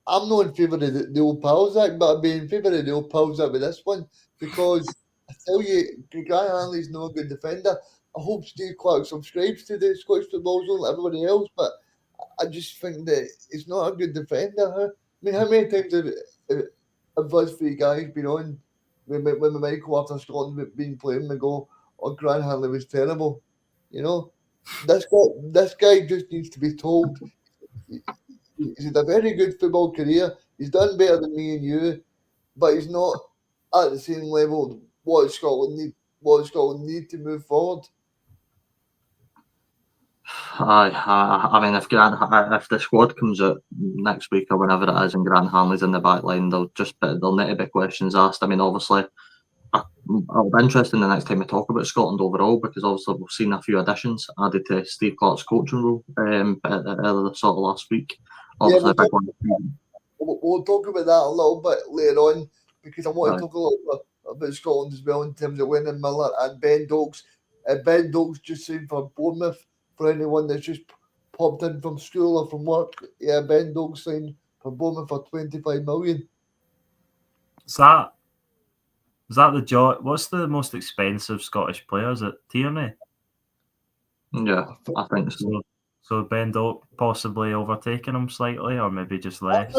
I'm not in favour of the old Pals Act, but I'd be in favour of the old Pals Act with this one because I tell you, Grant Hanley's not a good defender. I hope Steve Clarke subscribes to the Scottish Football Zone like everybody else, but I just think that he's not a good defender. Huh? I mean, how many times have us three guys been on when Michael after Scotland been playing and go, "Oh, Grant Hanley was terrible." This guy just needs to be told. He's had a very good football career. He's done better than me and you, but he's not at the same level. What Scotland need to move forward. I mean, if the squad comes out next week or whenever it is, and Grant Hanley's in the back line, they'll need to be questions asked. I mean, obviously, it'll be interesting the next time we talk about Scotland overall, because obviously we've seen a few additions added to Steve Clarke's coaching role earlier sort of last week. Obviously, we'll talk about that a little bit later on, because I want to talk a little bit about Scotland as well in terms of Lennon Miller and Ben Doakes. Ben Doakes just signed for Bournemouth. For anyone that's just popped in from school or from work, Ben Doakes signed for Bournemouth for 25 million. Is that the joy? What's the most expensive Scottish player? Is it Tierney? Yeah, I think so. So Ben Doak possibly overtaking him slightly, or maybe just less.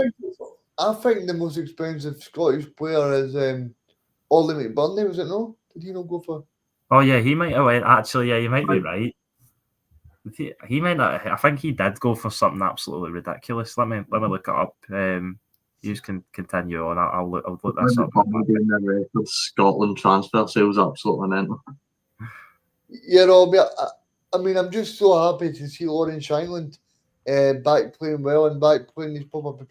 I think the most expensive Scottish player is Ollie McBurney. Was it no? Did he not go for? Oh yeah, he might have went. Actually, yeah, you might be right. He might not. I think he did go for something absolutely ridiculous. Let me look it up. You can continue on. I'll look this up. Scotland transfer sales absolutely mental. Yeah, Robbie. I mean, I'm just so happy to see Lawrence Shankland back playing well and back playing his proper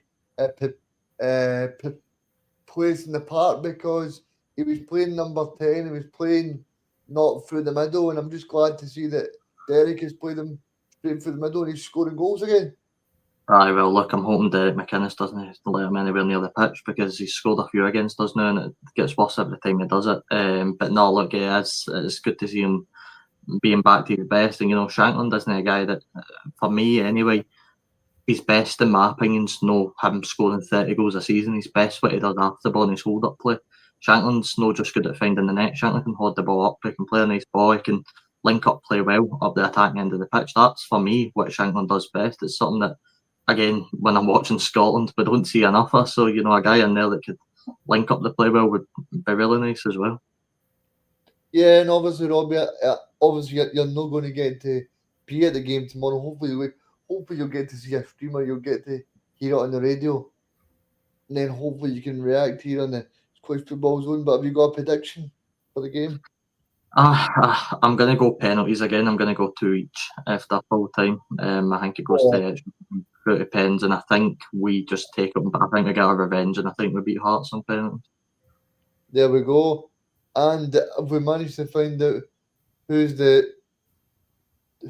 place in the park, because he was playing number 10. He was playing not through the middle, and I'm just glad to see that Derek has played him straight through the middle and he's scoring goals again. Aye, well, look, I'm hoping Derek McInnes doesn't let him anywhere near the pitch, because he's scored a few against us now and it gets worse every time he does it. But no, look, it's good to see him being back to his best. And, Shankland isn't a guy that, for me anyway, his best, in my opinion, is no him scoring 30 goals a season. His best what he does after the ball and his hold-up play. Shankland's not just good at finding the net. Shankland can hold the ball up, he can play a nice ball, he can link up, play well up the attacking end of the pitch. That's, for me, what Shankland does best. It's something that, again, when I'm watching Scotland, we don't see enough of. So, a guy in there that could link up the play well would be really nice as well. Yeah, and obviously, Robbie, you're not going to get to be at the game tomorrow. Hopefully you'll get to see a streamer, you'll get to hear it on the radio, and then hopefully you can react here on the Scottish Football Zone. But have you got a prediction for the game? I'm going to go penalties again. I'm going to go 2 each if they're full time. I think it goes to pens, and I think we just take them. But I think we get our revenge, and I think we beat Hearts on penalties. There we go. And have we managed to find out who's the?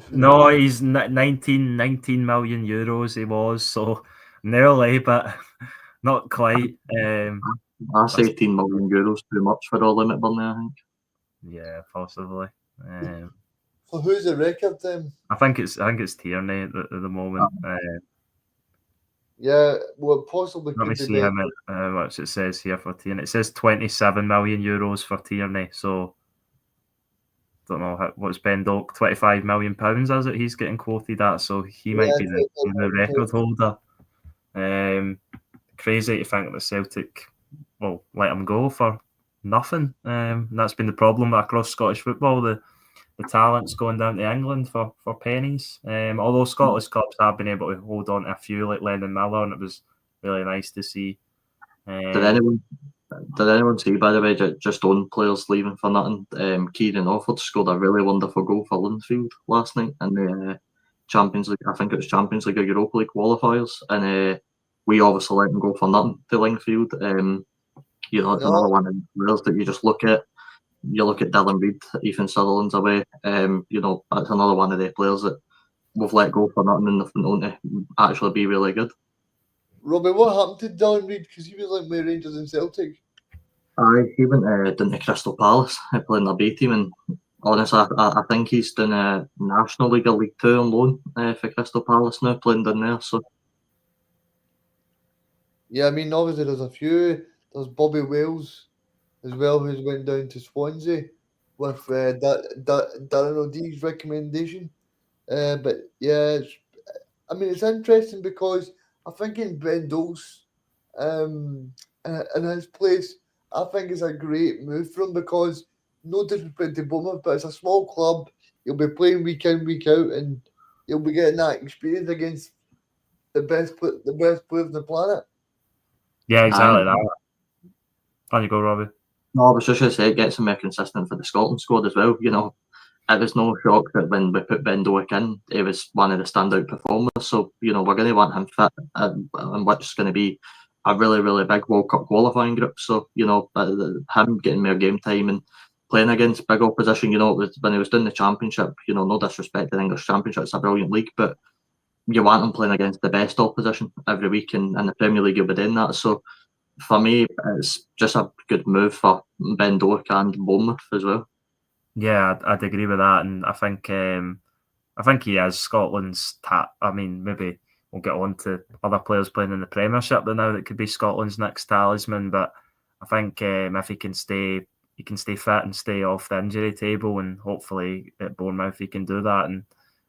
No, he's 19 million euros. He was, so nearly, but not quite. That's 18 million euros too much for Ollie McBurney, I think. Yeah, possibly. So who's the record then? I think it's Tierney at the moment. Yeah, well, possibly. Let me see how much it says here for Tierney. It says 27 million euros for Tierney. So don't know what's Ben Doak, 25 million pounds, is it? He's getting quoted at, so he might be the record holder. crazy to think that Celtic will let him go for nothing. And that's been the problem across Scottish football. The talent's going down to England for pennies. Although Scottish clubs have been able to hold on to a few, like Lennon Miller, and it was really nice to see. Did anyone see, by the way, just on players leaving for nothing? Kieran Offord scored a really wonderful goal for Linfield last night in the Champions League. I think it was Champions League or Europa League qualifiers, and we obviously let him go for nothing to Linfield. It's another one of the players that you just look at. You look at Dylan Reid, Ethan Sutherland's away. That's another one of the players that we've let go for nothing and they've been known to actually be really good. Robbie, what happened to Dylan Reid? Because he was like my Rangers and Celtic. He went down to Crystal Palace, playing their B team, and honestly, I think he's doing a National League or League Two on loan for Crystal Palace now, playing down there. So, yeah, I mean, obviously there's a few. There's Bobby Wales as well, who's went down to Swansea with Darren O'Dee's recommendation. But yeah, it's interesting because I think in Ben Dole's in his place, I think it's a great move for him because no disrespect to Bournemouth, but it's a small club. He'll be playing week in, week out, and he'll be getting that experience against the best players on the planet. Yeah, exactly that. On you go, Robbie. No, I was just going to say it gets him more consistent for the Scotland squad as well. It was no shock that when we put Ben Doak in, he was one of the standout performers. So, we're going to want him fit, and which is going to be a really, really big World Cup qualifying group. So, him getting more game time and playing against big opposition, when he was doing the Championship, no disrespect to the English Championship, it's a brilliant league, but you want him playing against the best opposition every week, and in the Premier League, you'll be doing that. So, for me, it's just a good move for Ben Doak and Bournemouth as well. Yeah, I'd agree with that, and I think he is Scotland's maybe we'll get on to other players playing in the Premiership now that could be Scotland's next talisman. But I think if he can stay fit and stay off the injury table, and hopefully at Bournemouth he can do that and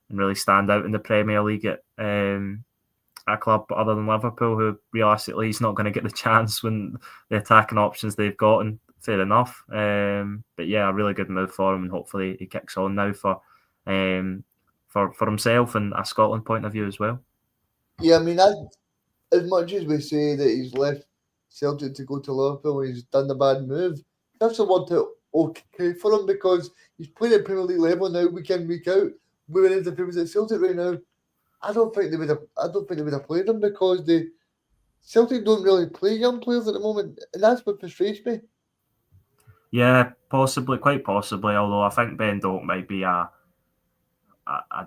really stand out in the Premier League at a club other than Liverpool, who realistically he's not going to get the chance when the attacking options they've got, and fair enough. But yeah, a really good move for him, and hopefully he kicks on now for himself and a Scotland point of view as well. Yeah, as much as we say that he's left Celtic to go to Liverpool and he's done the bad move, that's the one to okay for him because he's playing at Premier League level now, week in, week out. Whereas if he was at Celtic right now, I don't think they would have played him because the Celtic don't really play young players at the moment, and that's what frustrates me. Yeah, quite possibly. Although I think Ben Doak might be a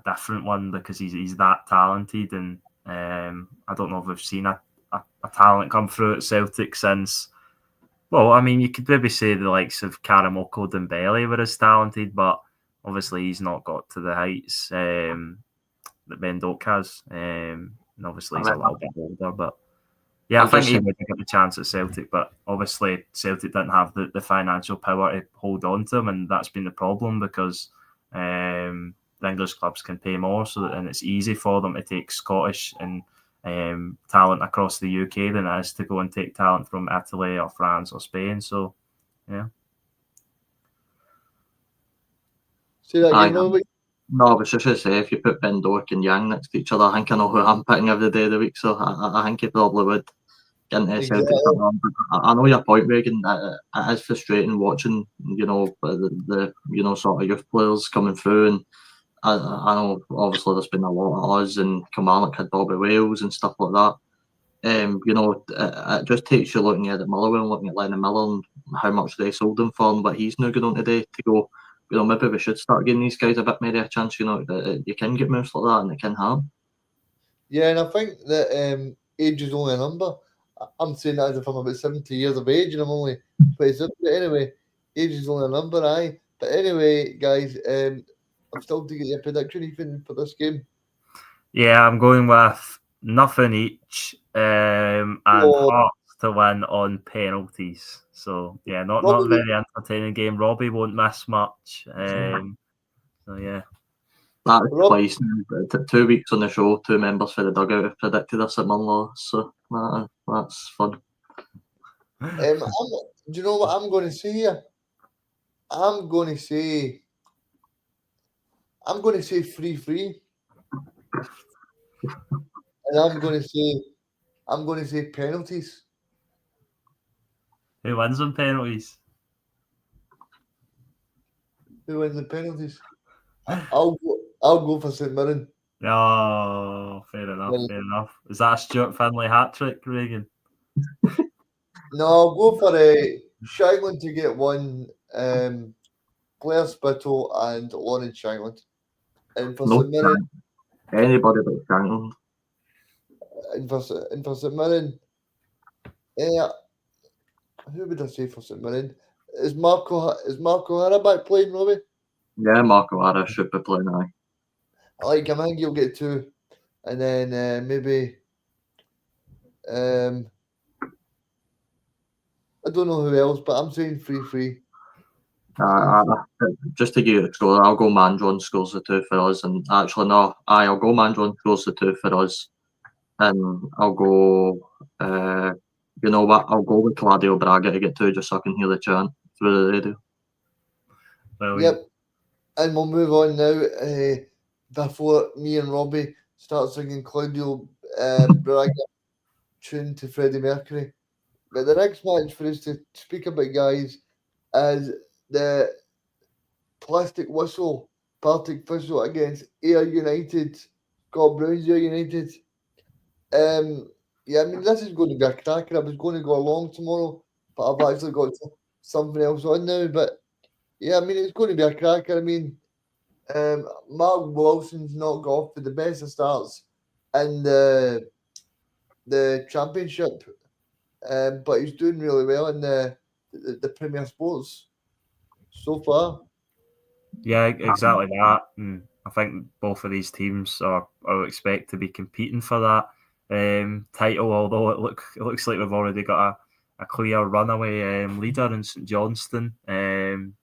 different one because he's that talented, and I don't know if we've seen a talent come through at Celtic since. Well, you could maybe say the likes of Karamoko Dembele were as talented, but obviously he's not got to the heights that Ben Doak has. And obviously he's a little bit older, but yeah, I think he would get the chance at Celtic, but obviously Celtic didn't have the financial power to hold on to him, and that's been the problem because the English clubs can pay more, and it's easy for them to take Scottish and talent across the UK than it is to go and take talent from Italy or France or Spain. So, yeah. Say that again, Robbie. No, I was just going to say, if you put Ben Doak and Yang next to each other, I think I know who I'm picking every day of the week, so I think he probably would get into Celtic. I know your point, Regan. It is frustrating watching, the sort of youth players coming through, and I know obviously there's been a lot of us, and Kilmarnock had Bobby Wales and stuff like that. It just takes you looking at Motherwell and looking at Lennon Miller and how much they sold him for and what he's now going on today to go, maybe we should start giving these guys a bit more of a chance, that you can get moves like that and it can happen. Yeah, and I think that age is only a number. I'm saying that as if I'm about 70 years of age and I'm only 27. But anyway, age is only a number, aye. But anyway, guys, I'm still to get your prediction even for this game. Yeah, I'm going with nothing each and Hearts to win on penalties. So yeah, not a very entertaining game. Robbie won't miss much. So yeah. That was Rob- twice. 2 weeks on the show, 2 members for the dugout have predicted us at Munlaw, so that's fun. do you know what I'm going to say here? I'm going to say 3-3, and I'm going to say penalties. Who wins on penalties? Who wins the penalties? I'll go for St Mirren. Oh, fair enough, Well- fair enough. Is that a Stuart Finlay hat trick, Reagan? No, I'll go for Shankland to get one. Claire Spittle and Lauren Shankland. And for No St Mirren, anybody but Shankland. and for St Mirren, who would I say for St Mirren? Is Marco Hara back playing, Robbie? Yeah, Marco Hara should be playing aye. I like him. I think he'll get 2, and then maybe I don't know who else, but I'm saying 3-3. Just to give you a score, I'll go Mandron scores the 2 for us, and actually no, I'll go Mandron scores the 2 for us, and I'll go. You know what? I'll go with Claudio Braga to get 2 just so I can hear the chant through the radio. Well, Yep. And we'll move on now before me and Robbie start singing Claudio Braga tune to Freddie Mercury. But the next match for us to speak about, guys, is the Partick Thistle against Ayr United, Scott Brown's Ayr United. Yeah, I mean, this is going to be a cracker. I was going to go along tomorrow, but I've actually got something else on now. But yeah, I mean, it's going to be a cracker. I mean, Mark Wilson's not got off to the best of starts in the championship, but he's doing really well in the Premier Sports so far. yeah, exactly that. And I think both of these teams are expect to be competing for that title, although it looks like we've already got a clear runaway leader in St Johnstone. And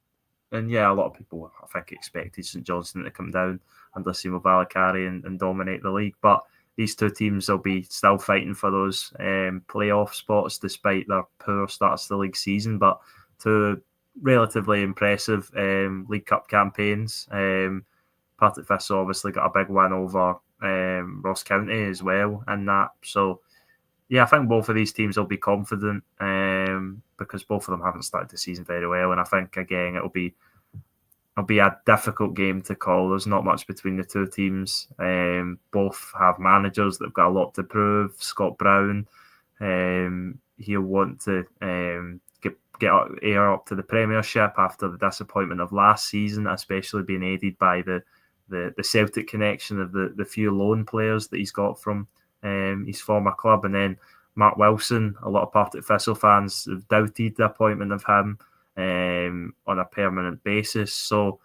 yeah, a lot of people, I think, expected St Johnstone to come down under Simo Valakari and dominate the league. But these 2 teams will be still fighting for those playoff spots despite their poor starts to the league season. But 2 relatively impressive League Cup campaigns. Partick Thistle obviously got a big win over Ross County as well in that. So yeah, I think both of these teams will be confident because both of them haven't started the season very well. And I think, again, it'll be a difficult game to call. There's not much between the 2 teams. Both have managers that have got a lot to prove. Scott Brown, he'll want to get Ayr up to the Premiership after the disappointment of last season, especially being aided by the Celtic connection of the few loan players that he's got from his former club. And then Mark Wilson, a lot of Partick Thistle fans have doubted the appointment of him on a permanent basis. So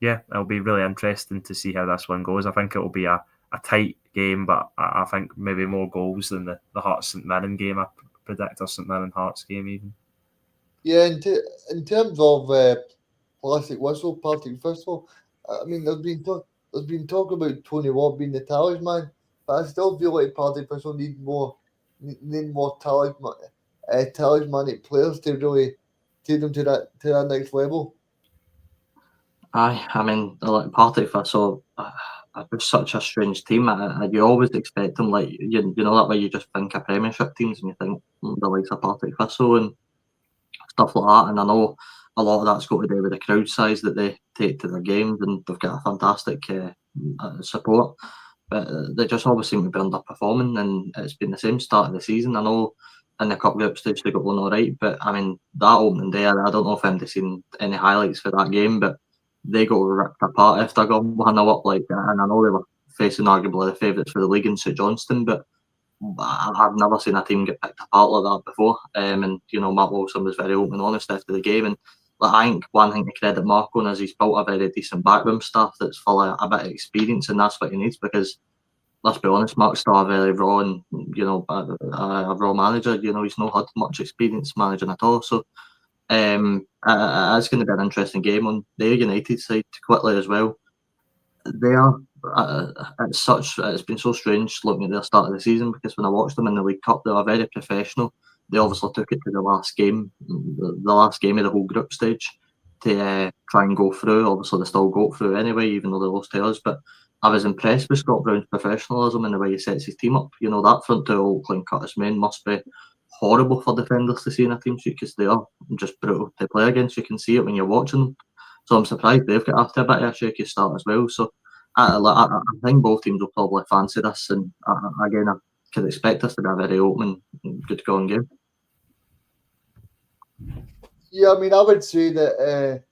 yeah, it'll be really interesting to see how this one goes. I think it will be a tight game, but I think maybe more goals than the Hearts St Mirren game. I predict, or St Mirren Hearts game even. Yeah, in terms of Partick Thistle, I mean, there's been talk about Tony Watt being the talisman, but I still feel like Partick Thistle need more talismanic players to really take them to that next level. Aye, I mean, like Partick Thistle, it's such a strange team. You always expect them, like you know that way you just think of Premiership teams and you think the likes of Partick Thistle and stuff like that. And I know a lot of that's got to do with the crowd size that they take to their games, and they've got a fantastic support. But they just always seem to be underperforming, and it's been the same start of the season. I know in the cup group stage they got one all right, but I mean that opening day, I don't know if anybody's seen any highlights for that game, but they got ripped apart after they got 1-0 up, like, and I know they were facing arguably the favourites for the league in St Johnstone, but I've never seen a team get picked apart like that before. And you know, Matt Wilson was very open and honest after the game, and like, I think one thing to credit Mark on is he's built a very decent backroom staff that's full of a bit of experience, and that's what he needs, because let's be honest, Mark's still a very raw and, you know, a raw manager. You know, he's not had much experience managing at all. So it's going to be an interesting game on the United side quickly as well. They are. It's been so strange looking at their start of the season, because when I watched them in the League Cup, they were very professional. They obviously took it to the last game, the last game of the whole group stage, to try and go through. Obviously, they still got through anyway, even though they lost to us. But I was impressed with Scott Brown's professionalism and the way he sets his team up. You know, that front two, Oakley and Curtis Main, must be horrible for defenders to see in a team sheet, because they are just brutal to play against. You can see it when you're watching them. So I'm surprised they've got after a bit of a shaky start as well. So I think both teams will probably fancy this, and again, I could expect us to be a very open and good going game. Yeah, I mean, I would say that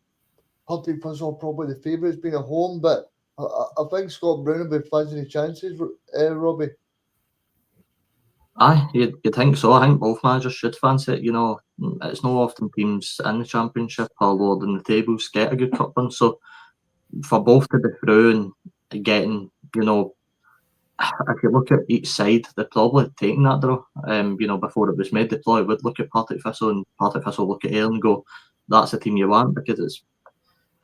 Partick Thistle are probably the favourites being at home, but I think Scott Brown will be fancying his chances, Robbie. Aye, you'd think so. I think both managers should fancy it. You know, it's not often teams in the Championship or lower than the tables get a good cup run. So for both to be through and getting, you know, if you look at each side, they're probably taking that draw. You know, before it was made, they probably would look at Partick Thistle, and Partick Thistle look at Ayr and go, that's the team you want, because it's,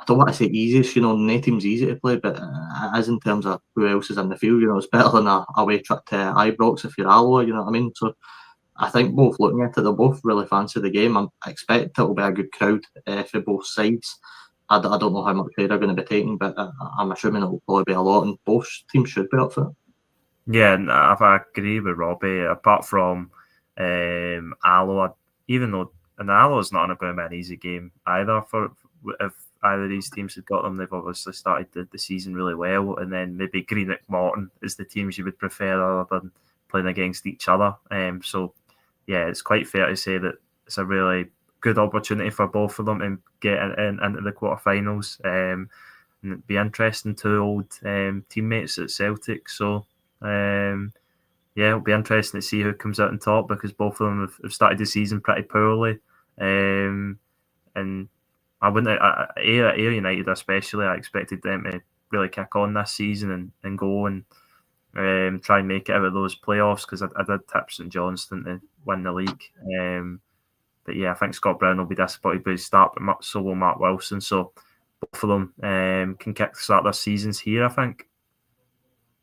I don't want to say easiest, you know, no team's easy to play, but it is in terms of who else is in the field. You know, it's better than a away trip to Ibrox if you're Alloa, you know what I mean? So I think both looking at it, they'll both really fancy the game. I expect it'll be a good crowd for both sides. I don't know how much they're going to be taking, but I'm assuming it'll probably be a lot, and both teams should be up for it. Yeah, I agree with Robbie. Apart from Alloa, even though Alloa's not going to be an easy game either, for if either of these teams had got them, they've obviously started the season really well, and then maybe Greenock Morton is the teams you would prefer other than playing against each other. So yeah, it's quite fair to say that it's a really good opportunity for both of them to get into the quarterfinals. And it'd be interesting, two old teammates at Celtic. So yeah, it'll be interesting to see who comes out on top, because both of them have started the season pretty poorly. And I wouldn't, Ayr United especially, I expected them to really kick on this season and go and try and make it out of those playoffs, because I did tip St Johnstone to win the league. But yeah, I think Scott Brown will be disappointed by his start, but so will Mark Wilson. So both of them can kick-start their seasons here, I think.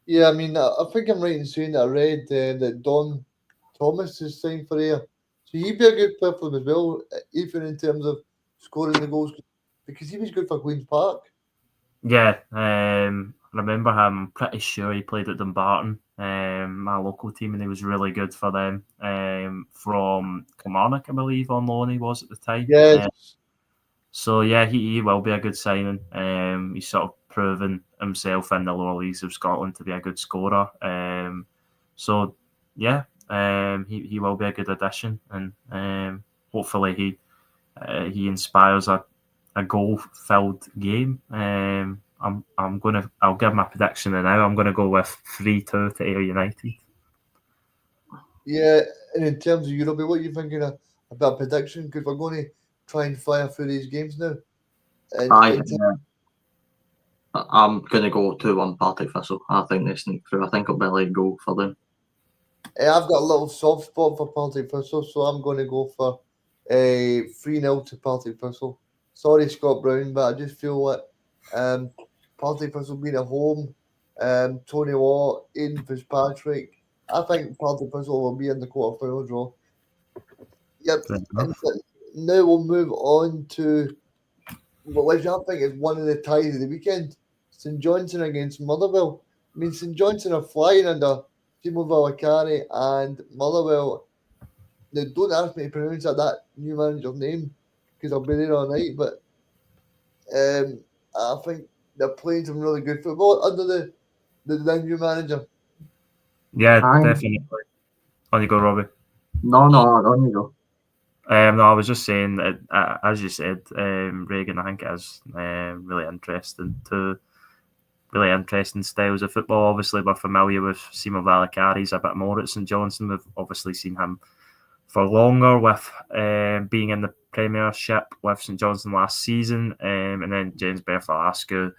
Yeah, I mean, I think I'm right in saying that I read that Don Thomas is signed for Ayr. So he'd be a good player for them as well, even in terms of scoring the goals, because he was good for Queen's Park. Yeah, I remember him. I'm pretty sure he played at Dumbarton, my local team, and he was really good for them. From Kilmarnock, I believe, on loan he was at the time. Yeah. So yeah, he will be a good signing. He's sort of proven himself in the lower leagues of Scotland to be a good scorer. So yeah, he will be a good addition, and hopefully he inspires a goal-filled game. I'll give my prediction now. I'm gonna go with 3-2 to Ayr United. Yeah, and in terms of Europe, what are you thinking about prediction? Because we're going to try and fire through these games now. I'm going to go 2-1 Partick Thistle. I think they sneak through. I think it'll be a late goal for them. I've got a little soft spot for Partick Thistle, so I'm going to go for 3-0 to Partick Thistle. Sorry, Scott Brown, but I just feel like Partick Thistle being at home, Tony Watt, Aidan Fitzpatrick, I think Partick Thistle will be in the quarter-final draw. Yep. And now we'll move on to which I think is one of the ties of the weekend. St Johnstone against Motherwell. I mean, St Johnstone are flying under Timo Valakari and Motherwell. Now, don't ask me to pronounce that new manager's name, because I'll be there all night. But I think they're playing some really good football under the new manager. Yeah, definitely. On you go, Robbie. No, on you go. No, I was just saying that, as you said, Reagan, I think it is really interesting. Two really interesting styles of football. Obviously, we're familiar with Timo Valakari's a bit more at St Johnstone. We've obviously seen him for longer with being in the Premiership with St Johnstone last season. And then James Bertholascu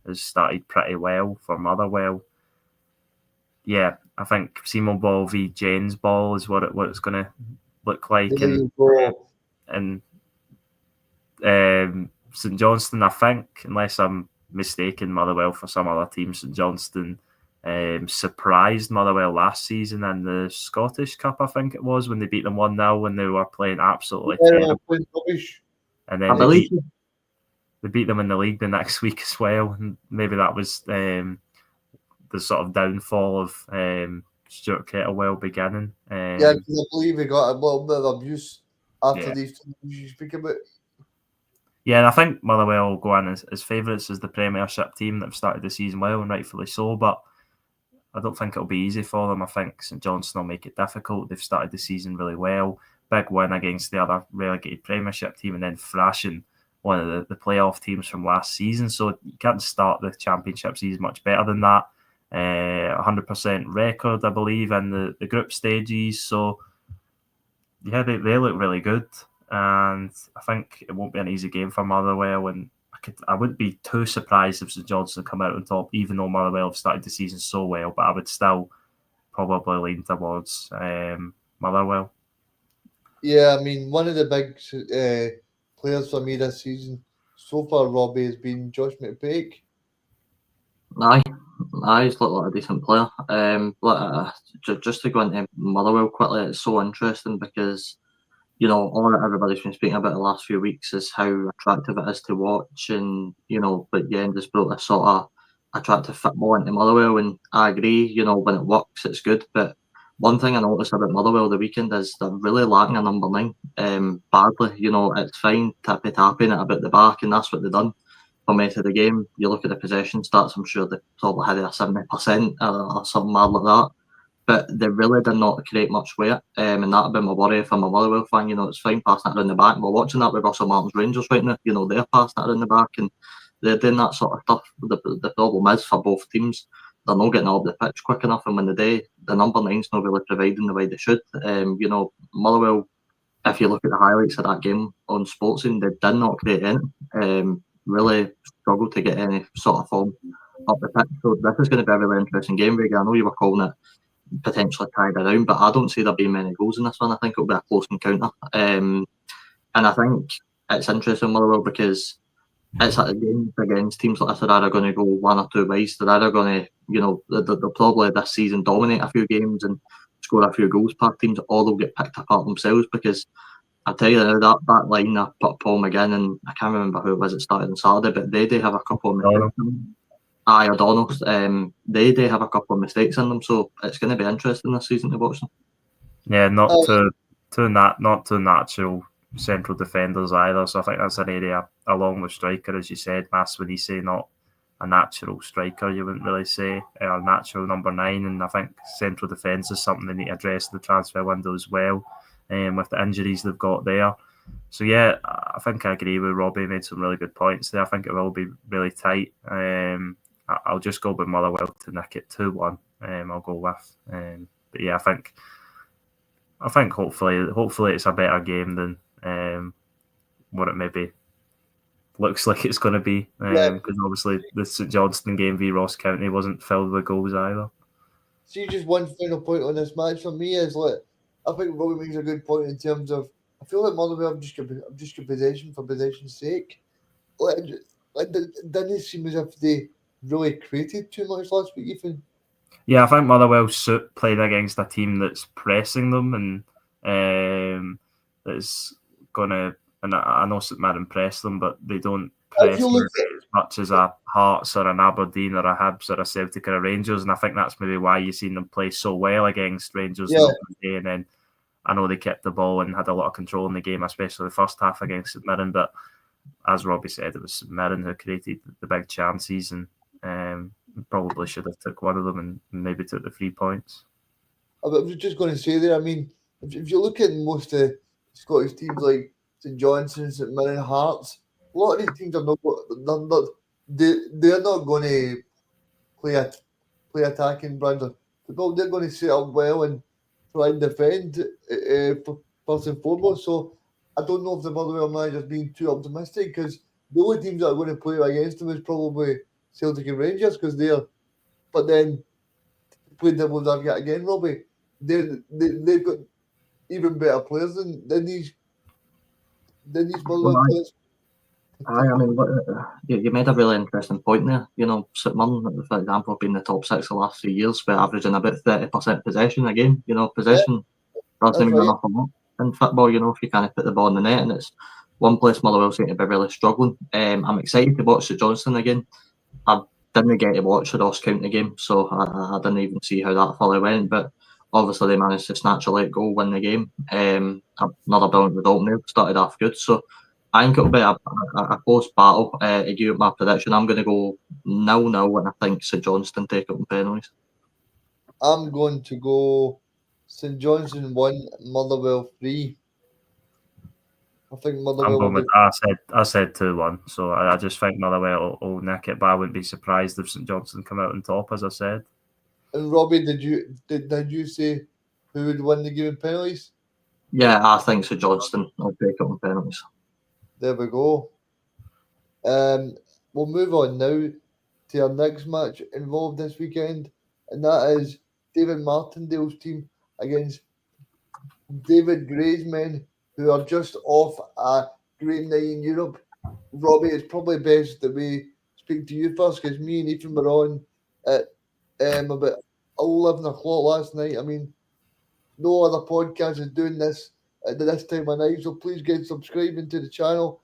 has started pretty well for Motherwell. Yeah, I think Timo Ball v James Ball is what it's going to look like. And St Johnstone, I think, unless I'm mistaken Motherwell for some other teams. St Johnstone surprised Motherwell last season in the Scottish Cup, I think it was, when they beat them 1-0 when they were playing absolutely terrible. Rubbish. And I then believe they beat them in the league the next week as well. And maybe that was the sort of downfall of Stuart Kettlewell beginning. Yeah, because I believe he got a little bit of abuse after Yeah. these two you speak about. Yeah, and I think Motherwell will go on as favourites as the Premiership team that have started the season well, and rightfully so, but I don't think it'll be easy for them. I think St Johnstone will make it difficult. They've started the season really well. Big win against the other relegated Premiership team and then thrashing one of the playoff teams from last season. So you can't start the Championship season much better than that. 100% record, I believe, in the group stages. So, yeah, they look really good. And I think it won't be an easy game for Motherwell. And I wouldn't be too surprised if St Johnstone come out on top, even though Motherwell have started the season so well. But I would still probably lean towards Motherwell. Yeah, I mean, one of the big players for me this season so far, Robbie, has been Josh McPake. Aye, he's looked like a decent player. Just to go into Motherwell quickly, it's so interesting because, you know, all that everybody's been speaking about the last few weeks is how attractive it is to watch, and, you know, but Yen just brought a sort of attractive football into Motherwell, and I agree, you know, when it works, it's good. But one thing I noticed about Motherwell the weekend is they're really lacking a number 9 badly. You know, it's fine tapping it about the back, and that's what they've done for most of the game. You look at the possession stats, I'm sure they probably had a 70% or something mad like that. But they really did not create much with it, and that'd be my worry if I'm a Motherwell fan. You know, it's fine passing it around the back. We're watching that with Russell Martin's Rangers right now. You know, they're passing it around the back and they're doing that sort of stuff. The problem is for both teams, they're not getting off the pitch quick enough, and when the number 9's not really providing the way they should. You know, Motherwell, if you look at the highlights of that game on Sportscene, they did not create any. Really struggled to get any sort of form up the pitch. So this is going to be a really interesting game, Vega. I know you were calling it potentially tied around, but I don't see there being many goals in this one. I think it'll be a close encounter. And I think it's interesting, Motherwell, because it's at the games against teams like this that are going to go one or two ways. They're either going to, you know, they'll probably this season dominate a few games and score a few goals past teams, or they'll get picked apart themselves. Because I'll tell you now, that line, I put Paul McGinn, and I can't remember who it was that started on Saturday, but they do have a couple of mistakes in them. O'Donnell. They do have a couple of mistakes in them, so it's going to be interesting this season to watch them. Yeah, not too natural central defenders either. So I think that's an area, along with striker, as you said, Maswinise, not a natural striker, you wouldn't really say, a natural number 9. And I think central defence is something they need to address in the transfer window as well, with the injuries they've got there. So yeah, I think I agree with Robbie. Made some really good points there. I think it will be really tight. I'll just go with Motherwell to nick it 2-1. I'll go with. But yeah, I think hopefully it's a better game than what it maybe looks like it's going to be. Because obviously the St Johnstone game v Ross County wasn't filled with goals either. See, just one final point on this match for me is, like, I think Robbie makes a good point in terms of, I feel like Motherwell have just got possession for possession's sake. Like, didn't it seem as if they really created too much last week, Ethan? Yeah, I think Motherwell suit playing against a team that's pressing them and that's going to, and I know St Mirren press them, but they don't press them as much as a Hearts or an Aberdeen or a Hibs or a Celtic or a Rangers, and I think that's maybe why you've seen them play so well against Rangers the opening day. And then I know they kept the ball and had a lot of control in the game, especially the first half against St Mirren, but as Robbie said, it was St Mirren who created the big chances, and probably should have took one of them and maybe took the 3 points. I was just going to say there, I mean, if you look at most of Scottish teams like St Johnstone, St Mirren, Hearts, a lot of these teams are they're not going to play attacking brands of football. They're going to set up well and try and defend first and foremost. So I don't know if the Motherwell manager's being too optimistic, because the only teams that are going to play against them is probably Celtic and Rangers, because they're. But then playing devil's advocate again, Robbie, they've got even better players than these Motherwell players. I mean, you made a really interesting point there. You know, St Mirren, for example, have been the top six the last 3 years. We're averaging about 30% possession a game. You know, Yeah, possession doesn't that's mean an right. awful lot in football. You know, if you can't put the ball in the net, and it's one place Motherwell seem to be really struggling. I'm excited to watch the Johnston again. I didn't get to watch the Ross County game, so I didn't even see how that fully went. But obviously, they managed to snatch a late goal, win the game. Another brilliant result. They started off good, so I think it'll be a close battle. To give my prediction, I'm going to go 0-0, and I think St Johnston take it on penalties. I'm going to go St Johnson 1, Motherwell 3. I think I'm Motherwell will going be. with I said 2-1. So I just think Motherwell will nick it, but I wouldn't be surprised if St Johnstone come out on top, as I said. And Robbie, did you say who would win the game in penalties? Yeah, I think St Johnston will take it on penalties. There we go. We'll move on now to our next match involved this weekend, and that is David Martindale's team against David Gray's men, who are just off a great night in Europe. Robbie, it's probably best that we speak to you first because me and Ethan were on at about 11 o'clock last night. I mean, no other podcast is doing this at this time of night, so please get subscribing to the channel.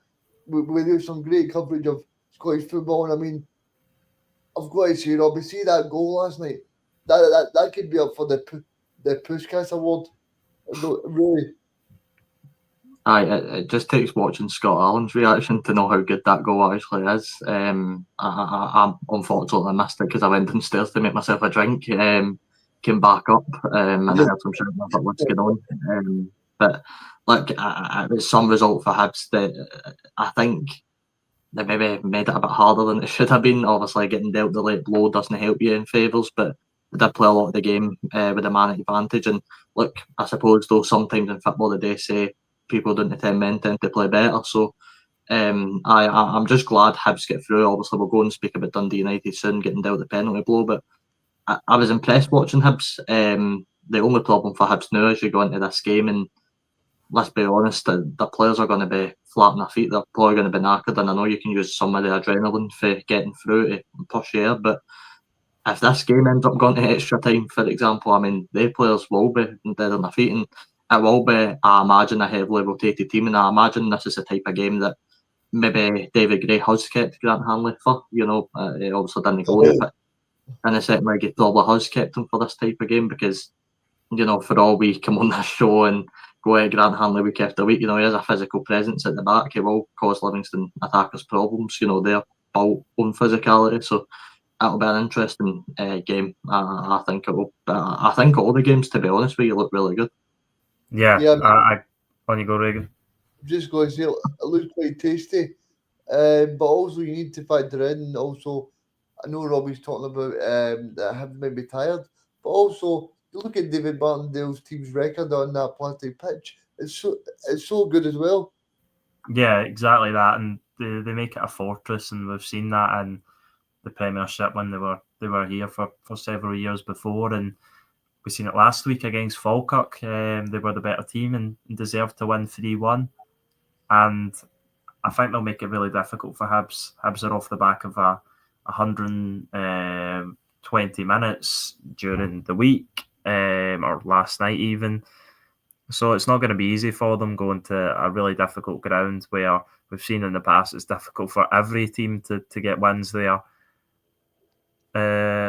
We do some great coverage of Scottish football, and I mean, I've got to say, Robbie, see that goal last night? That could be up for the Pushcast Award. No, really. It just takes watching Scott Allen's reaction to know how good that goal actually is. I unfortunately missed it because I went downstairs to make myself a drink. Came back up and I heard some shouting about what's going on. But like, it's some result for Hibs that I think they maybe made it a bit harder than it should have been. Obviously, getting dealt the late blow doesn't help you in favours, but they did play a lot of the game with a man advantage. And look, I suppose though sometimes in football they say people down to 10 men tend to play better. So I'm just glad Hibs get through. Obviously, we'll go and speak about Dundee United soon, getting dealt the penalty blow. But I was impressed watching Hibs. The only problem for Hibs now is you go into this game and let's be honest, the players are going to be flat on their feet. They're probably going to be knackered, and I know you can use some of the adrenaline for getting through to push air. But if this game ends up going to extra time, for example, I mean, the players will be dead on their feet, and it will be, I imagine, a heavily rotated team. And I imagine this is the type of game that maybe David Gray has kept Grant Hanley for. You know, he obviously didn't go there, but in the second leg, he probably has kept him for this type of game because, you know, for all we come on this show and go at Grant Hanley week after week, you know, he has a physical presence at the back. He will cause Livingston attackers problems. You know, they're built on physicality, so it'll be an interesting game. I think it will. I think all the games, to be honest with you, look really good. Yeah, Yeah, I on you go, Regan. just going to say it looks quite tasty, but also you need to factor in. Also, I know Robbie's talking about that Hibs might be tired, but also you look at David Martindale's team's record on that plastic pitch. It's so good as well. Yeah, exactly that, and they make it a fortress, and we've seen that in the Premiership when they were here for several years before, and we've seen it last week against Falkirk. They were the better team and deserved to win 3-1, and I think they'll make it really difficult for Hibs. Hibs are off the back of a 120 minutes during the week, or last night even. So it's not going to be easy for them going to a really difficult ground where we've seen in the past it's difficult for every team to get wins there.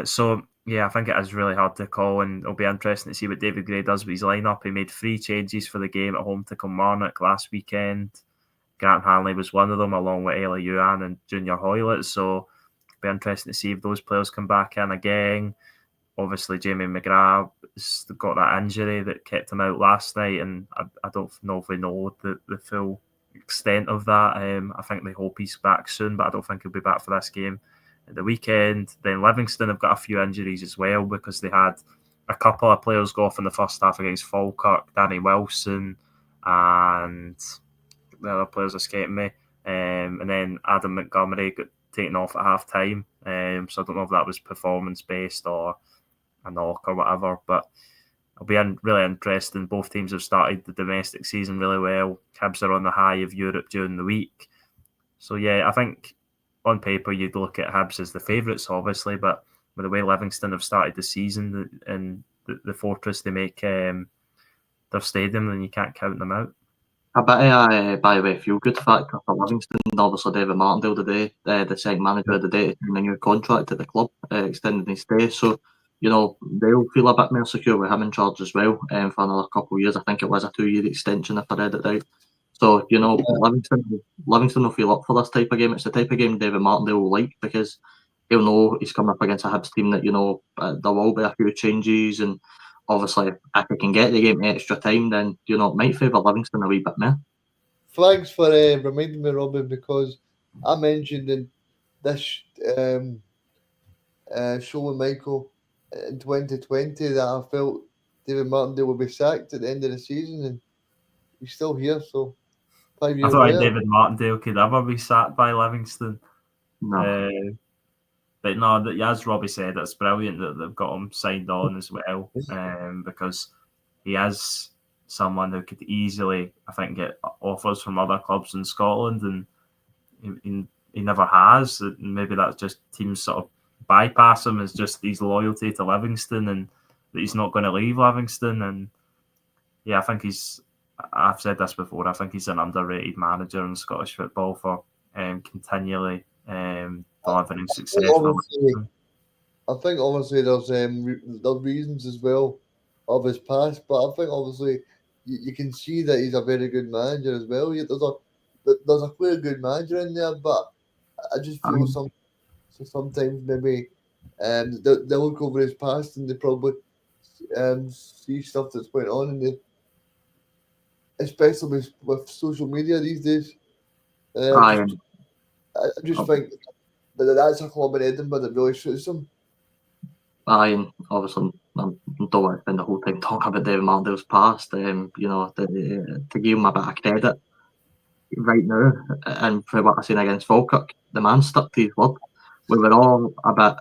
So yeah, I think it is really hard to call, and it'll be interesting to see what David Gray does with his lineup. He made 3 changes for the game at home to Kilmarnock last weekend. Grant Hanley was one of them, along with Ella Yuan and Junior Hoylett. So it'll be interesting to see if those players come back in again. Obviously, Jamie McGrath has got that injury that kept him out last night, and I don't know if we know the full extent of that. I think they hope he's back soon, but I don't think he'll be back for this game at the weekend. Then Livingston have got a few injuries as well because they had a couple of players go off in the first half against Falkirk, Danny Wilson, and the other players escaping me. And then Adam Montgomery got taken off at half time. So I don't know if that was performance based or a knock or whatever, but it'll be really interesting. Both teams have started the domestic season really well. Hibs are on the high of Europe during the week. So yeah, I think on paper you'd look at Hibs as the favourites, obviously, but with the way Livingston have started the season and the fortress they make their stadium, then you can't count them out. A bit of a, by the way, feel good factor for Livingston. Obviously, David Martindale today, the second manager of the day, signed a new contract at the club, extending his stay. So, they'll feel a bit more secure with him in charge as well for another couple of years. I think it was a 2-year extension if I read it right. So, Livingston will feel up for this type of game. It's the type of game David Martindale will like because he'll know he's coming up against a Hibs team that, there will be a few changes, and obviously if he can get the game extra time, then, it might favour Livingston a wee bit more. Thanks for reminding me, Robin, because I mentioned in this show with Michael in 2020 that I felt David Martindale would be sacked at the end of the season, and he's still here, so 5 I years thought later. David Martindale could ever be sacked by Livingston. No. But no, as Robbie said, it's brilliant that they've got him signed on as well, because he is someone who could easily, I think, get offers from other clubs in Scotland, and he never has. Maybe that's just teams sort of bypass him as just his loyalty to Livingston and that he's not going to leave Livingston. And yeah, I think I've said this before, I think he's an underrated manager in Scottish football for continually delivering success. I think obviously there's reasons as well of his past, but I think obviously you can see that he's a very good manager as well. There's a clear good manager in there, but I just feel sometimes maybe they look over his past and they probably see stuff that's going on, especially with social media these days. I just think that's a club in Edinburgh that really suits him. And obviously, I don't want to spend the whole time talking about David Martindale's past. To give him a bit of credit right now, and for what I've seen against Falkirk, the man stuck to his word. We were all a bit,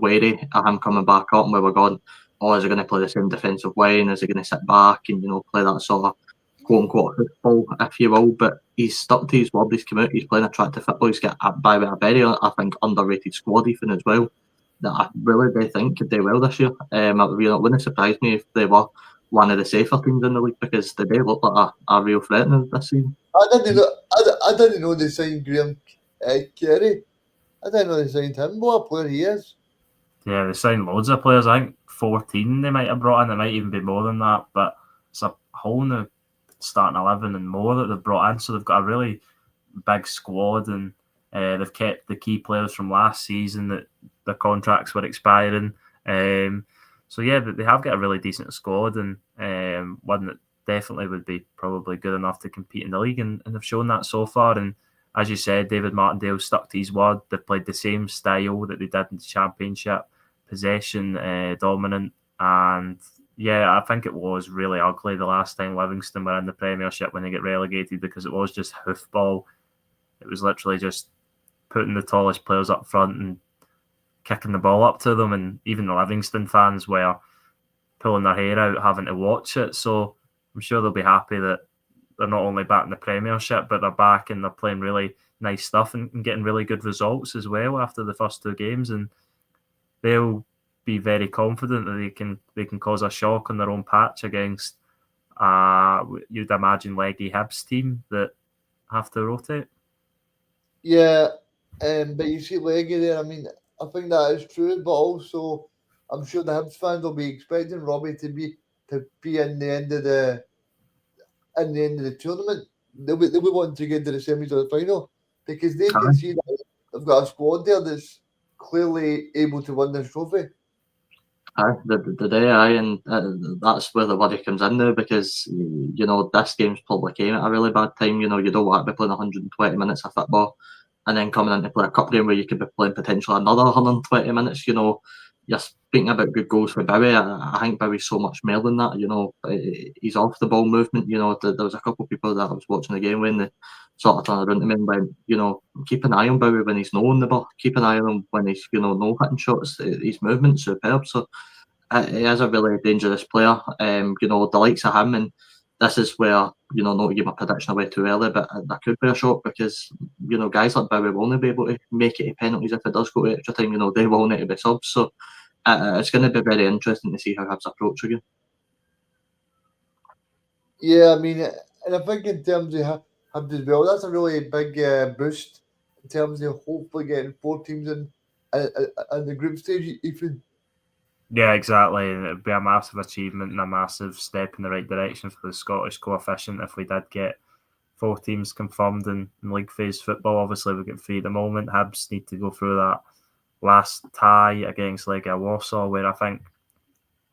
wary of him coming back up, and we were going, is he going to play the same defensive way, and is he going to sit back and, play that sort of quote-unquote football, if you will? But he's stuck to his word, he's come out, he's playing attractive football, he's got a very, I think, underrated squad even as well, that I really do think could do well this year. It wouldn't surprise me if they were one of the safer teams in the league, because they do look like a real threat this season. I didn't know they signed Graham Carey. I didn't know they signed him. What a player he is. Yeah, they signed loads of players. I think 14 they might have brought in. It might even be more than that. But it's a whole new starting 11 and more that they've brought in. So they've got a really big squad, and they've kept the key players from last season that their contracts were expiring. So yeah, they have got a really decent squad, and one that definitely would be probably good enough to compete in the league, and they've shown that so far. And as you said, David Martindale stuck to his word. They've played the same style that they did in the Championship, possession, dominant, and yeah, I think it was really ugly the last time Livingston were in the Premiership when they get relegated, because it was just hoofball. It was literally just putting the tallest players up front and kicking the ball up to them, and even the Livingston fans were pulling their hair out having to watch it. So I'm sure they'll be happy that they're not only back in the Premiership, but they're back and they're playing really nice stuff and getting really good results as well after the first two games, and they'll be very confident that they can cause a shock on their own patch against you'd imagine leggy Hibs team that have to rotate. Yeah, but you see Leggy there, I mean, I think that is true, but also I'm sure the Hibs fans will be expecting Robbie to be in the end of the tournament. They'll be wanting to get to the semis or the final, because they can see that they've got a squad there that's clearly able to win this trophy. And that's where the worry comes in now, because this game's probably came at a really bad time. You don't want to be playing 120 minutes of football and then coming in to play a cup game where you could be playing potentially another 120 minutes. You're speaking about good goals for Bowie. I think Bowie's so much more than that. He's off the ball movement. There was a couple of people that I was watching the game when they sort of turned around to me and went, keep an eye on Bowie when he's no on the ball. Keep an eye on him when he's, no hitting shots. His movement's superb. So he is a really dangerous player. The likes of him and this is where, not to give my prediction away too early, but that could be a shock because, guys like Bowie will not be able to make it to penalties if it does go to extra time. They will need to be subs. So it's going to be very interesting to see how Hibs approach again. Yeah, I mean, and I think in terms of Hibs as well, that's a really big boost in terms of hopefully getting 4 teams in the group stage, Ethan. Yeah, exactly. It'd be a massive achievement and a massive step in the right direction for the Scottish coefficient if we did get 4 teams confirmed in league phase football. Obviously, we get 3 at the moment. Hibs need to go through that last tie against Legia Warsaw, where I think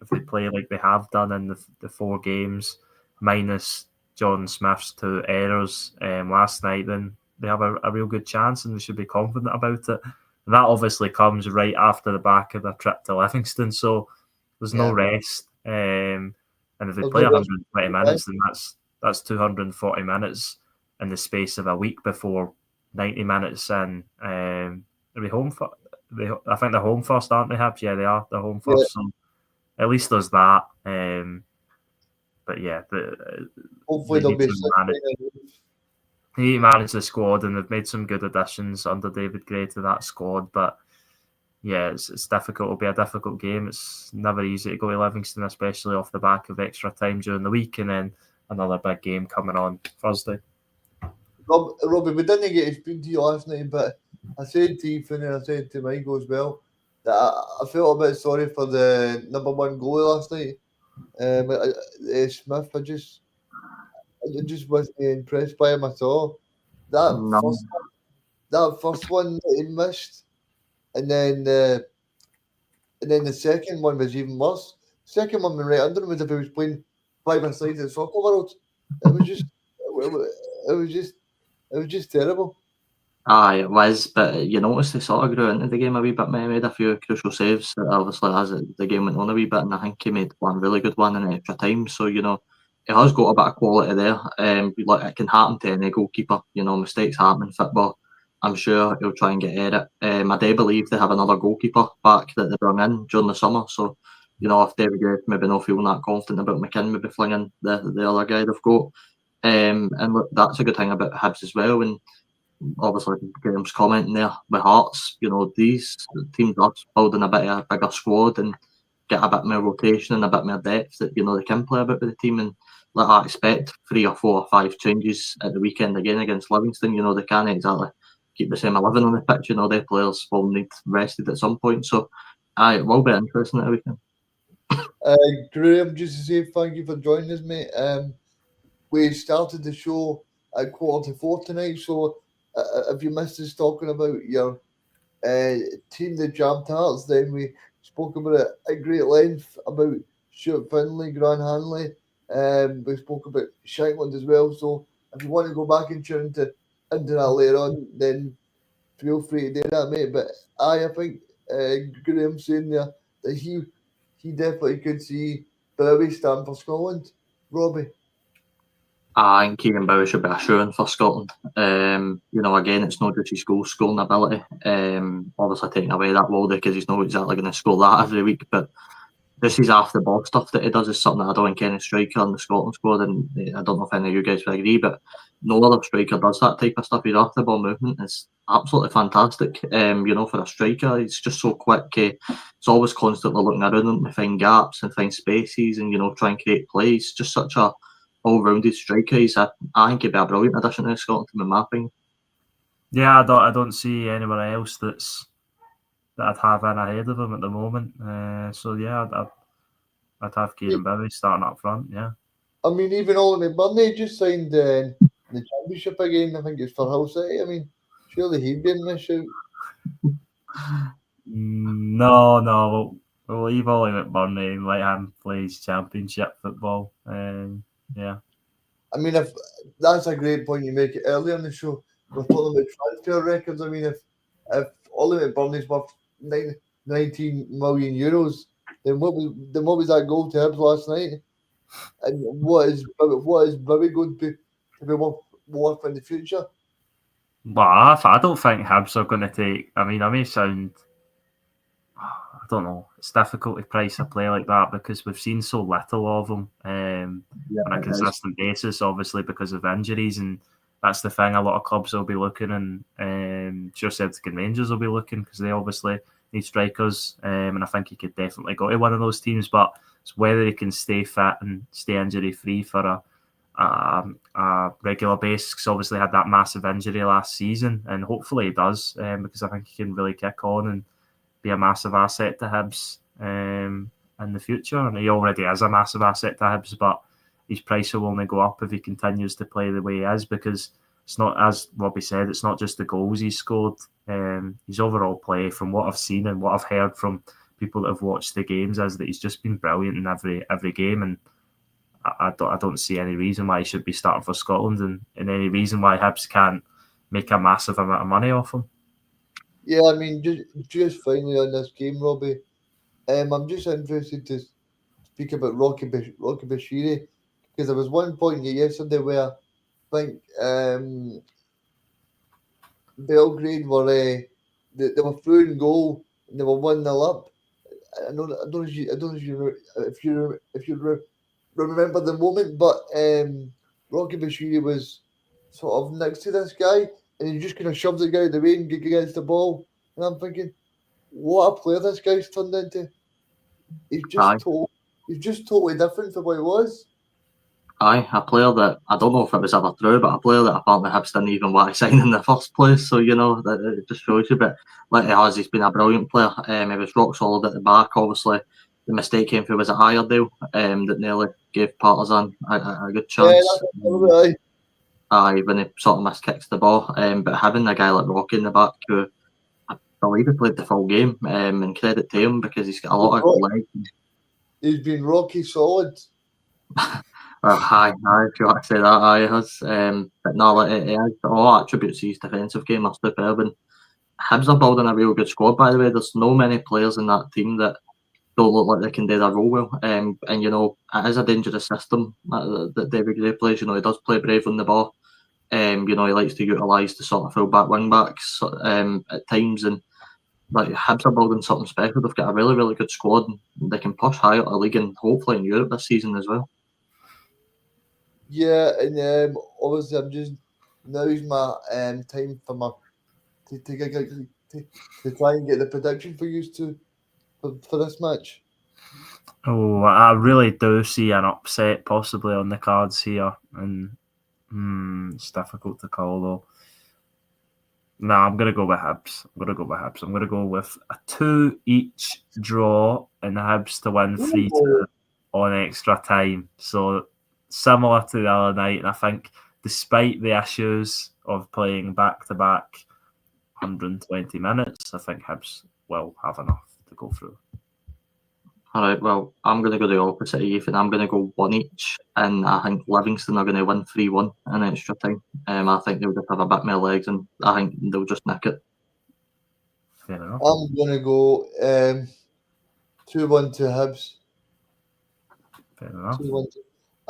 if they play like they have done in the 4 games, minus John Smith's 2 errors last night, then they have a real good chance and they should be confident about it. And that obviously comes right after the back of a trip to Livingston, so there's no rest. And if they play 120 minutes, then that's 240 minutes in the space of a week before 90 minutes. And are they home for? I think they're home first, aren't they, Hibs? Yeah, they are. They're home first, so at least there's that. But yeah, hopefully they'll be. He managed the squad, and they've made some good additions under David Gray to that squad. But yeah, it's difficult. It'll be a difficult game. It's never easy to go to Livingston, especially off the back of extra time during the week, and then another big game coming on Thursday. Robbie, we didn't get to speak to you last night, but I said to Ethan and I said to Michael as well that I felt a bit sorry for the number 1 goalie last night. Smith, I just wasn't impressed by him at all. That first one that he missed, and then the second one was even worse. Second one went right under him as if he was playing 5-a-side in the soccer world. It was just terrible. Aye, it was, but you noticed he sort of grew into the game a wee bit. He made a few crucial saves, obviously, as the game went on a wee bit, and I think he made one really good one in extra time. So, he has got a bit of quality there. It can happen to any goalkeeper. Mistakes happen in football. I'm sure he'll try and get at it. I do believe they have another goalkeeper back that they brought in during the summer. So, if David Gray maybe not feeling that confident about McKinn, maybe flinging the other guy they've got. And look, that's a good thing about Hibs as well. And obviously, Graham's commenting there with Hearts. These teams are building a bit of a bigger squad and get a bit more rotation and a bit more depth that they can play a bit with the team. And I expect 3 or 4 or 5 changes at the weekend again against Livingston. They can't exactly keep the same 11 on the pitch. Their players will need rested at some point. So, it will be interesting at the weekend. Graham, just to say thank you for joining us, mate. We started the show at 3:45 tonight, so if you missed us talking about your team, the Jammed Hearts, then we spoke about it at great length about Stuart Finlay, Grant Hanley. We spoke about Shankland as well. So if you want to go back and tune into that later on, then feel free to do that, mate. But I think Graham's saying there that he definitely could see Bowie stand for Scotland. Robbie. I think Keegan Bowie should be a shoo-in for Scotland. Again, it's not just his goal scoring ability. Obviously taking away that Waldy because he's not exactly going to score that every week. But this is after the ball stuff that he does is something that I don't think any striker in the Scotland squad, and I don't know if any of you guys would agree, but no other striker does that type of stuff. His after the ball movement is absolutely fantastic. For a striker, he's just so quick. He's always constantly looking around him to find gaps and find spaces and try and create plays. Just such a all-rounded striker. I think he'd be a brilliant addition to Scotland team in my opinion. Yeah, I don't see anyone else that I'd have in ahead of him at the moment. So yeah, I'd have Kieran Bowie starting up front. Yeah. I mean, even Ollie McBurney just signed the Championship again. I think it's for Hull City. I mean, surely he'd be in this shout. No. We'll leave Ollie McBurney and let him play his Championship football. Yeah. I mean, if that's a great point you make earlier in the show. We're talking about transfer records. I mean, if Ollie McBurney's worth 19 million euros, then what was that goal to Hibs last night? And what is Bowie going to be worth in the future? Well, I don't think Hibs are going to take. I mean, I may sound don't know. It's difficult to price a player like that because we've seen so little of him on a consistent basis, obviously because of injuries, and that's the thing. A lot of clubs will be looking, and sure Celtic and Rangers will be looking because they obviously need strikers, and I think he could definitely go to one of those teams. But it's whether he can stay fit and stay injury free for a regular basis. Because obviously had that massive injury last season, and hopefully he does, because I think he can really kick on and be a massive asset to Hibs in the future. And he already is a massive asset to Hibs, but his price will only go up if he continues to play the way he is, because it's not, as Robbie said, it's not just the goals he's scored. His overall play, from what I've seen and what I've heard from people that have watched the games, is that he's just been brilliant in every game, and I don't see any reason why he should be starting for Scotland, and any reason why Hibs can't make a massive amount of money off him. Yeah, I mean, just finally on this game, Robbie, I'm just interested to speak about Rocky Bashiri, because there was one point yesterday where I think Belgrade were they were through in goal and they were 1-0 up. I don't know if you remember the moment, but Rocky Bashiri was sort of next to this guy, and he just kind of shoved the guy out of the way and against the ball. And I'm thinking, what a player this guy's turned into. He's just totally different from what he was. Aye, a player that, I don't know if it was ever true, but a player that apparently Hibs didn't even want to sign in the first place. So, that it just shows you. But like he has, he's been a brilliant player. He was rock solid at the back. Obviously, the mistake came through was at Iredale, that nearly gave Partizan a good chance. Yeah, that's right. Aye, when he sort of miskicks the ball. But having a guy like Rocky in the back, who I believe he played the full game, and credit to him because he's got a lot of legs. He's been Rocky solid. Aye, if you want to say that, aye, it has. But no, it has all attributes to his defensive game are superb. And Hibs are building a real good squad, by the way. There's no many players in that team that don't look like they can do their role well. And it is a dangerous system that David Gray plays. He does play brave on the ball. He likes to utilise the sort of full-back wing-backs at times. And like Hibs are building something special. They've got a really, really good squad. And they can push high up the league and hopefully in Europe this season as well. Yeah, and obviously I'm just, now's my time for to try and get the prediction for you for this match. Oh, I really do see an upset possibly on the cards here, and it's difficult to call though. No, I'm going to go with Hibs. I'm going to go with a 2-each draw and the Hibs to win 3-2 on extra time. So similar to the other night, and I think despite the issues of playing back-to-back 120 minutes, I think Hibs will have enough to go through. All right, well, I'm going to go the opposite of Ethan. I'm going to go 1-each, and I think Livingston are going to win 3-1 in extra time. I think they'll just have a bit more legs, and I think they'll just nick it. Fair enough. I'm going to go 2-1 to Hibs. Fair enough. 2-1.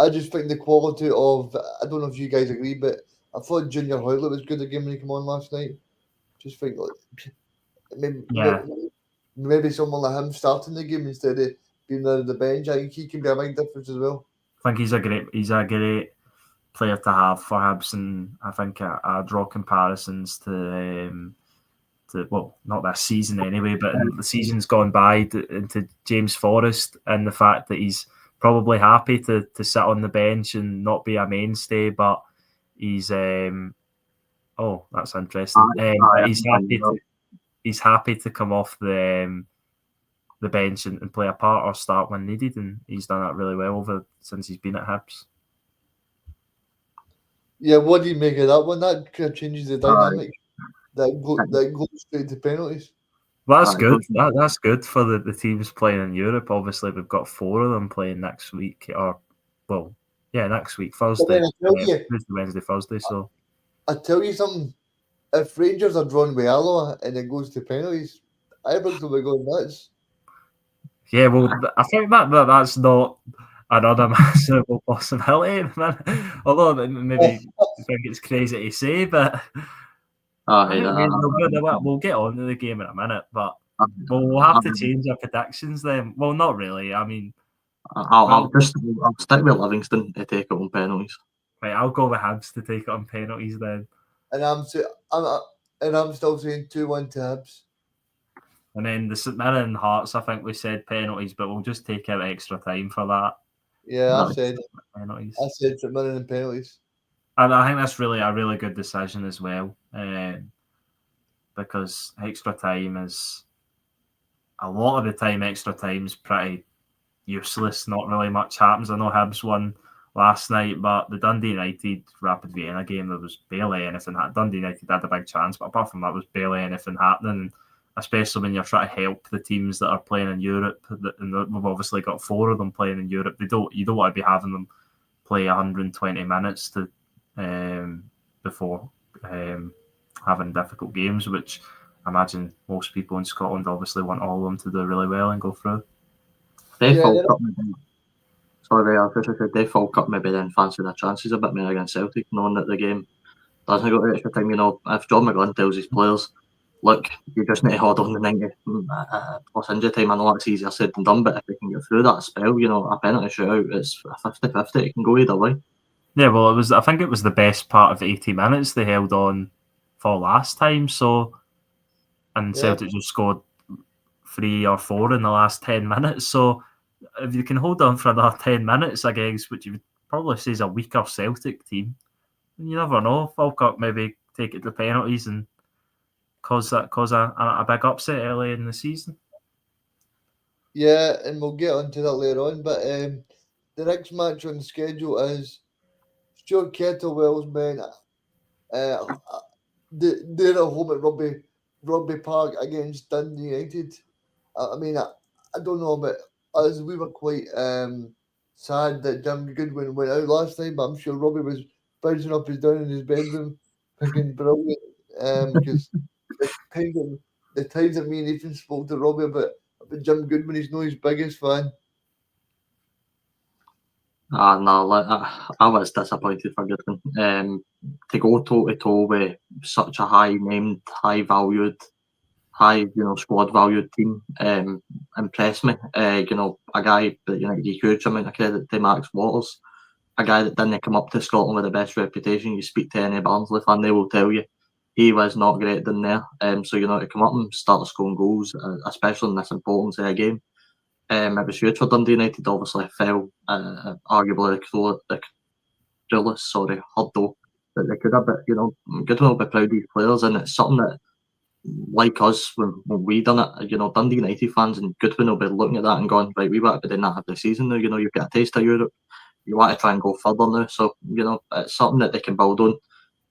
I just think the quality of, I don't know if you guys agree, but I thought Junior Hoylett was good again when he came on last night. Just think maybe someone like him starting the game instead of being on the bench. I think he can be a big difference as well. I think he's a great player to have for Hibs, and I think I draw comparisons to well, not this season anyway, but the season's gone by into James Forrest, and the fact that he's probably happy to sit on the bench and not be a mainstay, but he's that's interesting. He's happy to come off the bench and play a part or start when needed, and he's done that really well since he's been at Hibs. Yeah, what do you make of that one? That kind of changes the dynamic. That goes straight to penalties. Well, that's good. That's good for the teams playing in Europe. Obviously, we've got 4 of them playing next week, next week, Thursday, Wednesday, Thursday. So I tell you something. If Rangers are drawn with Alloa and it goes to penalties, Ibrox will be going nuts. Yeah, well, I think that's not an unimaginable possibility. Although maybe you think it's crazy to say, but we'll get on to the game in a minute. But Well, we'll have to change our predictions then. Well, not really. I mean, I'll stick with Livingston to take it on penalties. right, I'll go with Hibs to take it on penalties then. And I'm still saying 2-1 to Hibs. And then the St Mirren and Hearts, I think we said penalties, but we'll just take out extra time for that. Yeah, No. I said Penalties. St Mirren and penalties. And I think that's really a really good decision as well, because extra time is a lot of the time. Extra time is pretty useless. Not really much happens. I know Hibs won last night, but the Dundee United Rapid Vienna game, there was barely anything. Dundee United had a big chance, but apart from that, there was barely anything happening. Especially when you're trying to help the teams that are playing in Europe, and we've obviously got 4 of them playing in Europe. You don't want to be having them play 120 minutes to before having difficult games, which I imagine most people in Scotland obviously want all of them to do really well and go through. They Falk Cup maybe. Sorry, I was just said they Falk Cup maybe then fancy their chances a bit more against Celtic, knowing that the game doesn't go to extra time. You know, if John McGlynn tells his players, look, you just need to hold on the 90 plus injury time. I know that's easier said than done, but if they can get through that spell, you know, a penalty shootout, it's 50-50. It can go either way. Yeah, well, I think it was the best part of 80 minutes they held on for last time. So, and Celtic just scored 3 or 4 in the last 10 minutes. So, if you can hold on for another 10 minutes against what you would probably say is a weaker Celtic team, you never know. Falkirk maybe take it to penalties and cause a big upset early in the season. Yeah, and we'll get onto that later on. But the next match on the schedule is Stuart Kettlewell's men. They're at home at Rugby Park against Dundee United. I mean, I don't know, but us, we were quite sad that Jim Goodwin went out last night, but I'm sure Robbie was bouncing up and down in his bedroom, thinking brilliant, because the times that me and Ethan spoke to Robbie about Jim Goodwin, he's not his biggest fan. No, I was disappointed for Goodwin. To go toe to toe with such a high named, high valued, squad valued team impressed me. A guy that huge amount of credit to Max Waters, a guy that didn't come up to Scotland with the best reputation. You speak to any Barnsley fan, they will tell you he was not great in there. So to come up and start scoring goals, especially in this important game. It was huge for Dundee United. Obviously, fell arguably the cruelest hurdle that they could have. But Goodwin will be proud of these players, and it's something that, like us, when we done it, Dundee United fans and Goodwin will be looking at that and going, right, we want to be doing that every season now. You've got a taste of Europe. You want to try and go further now. So it's something that they can build on.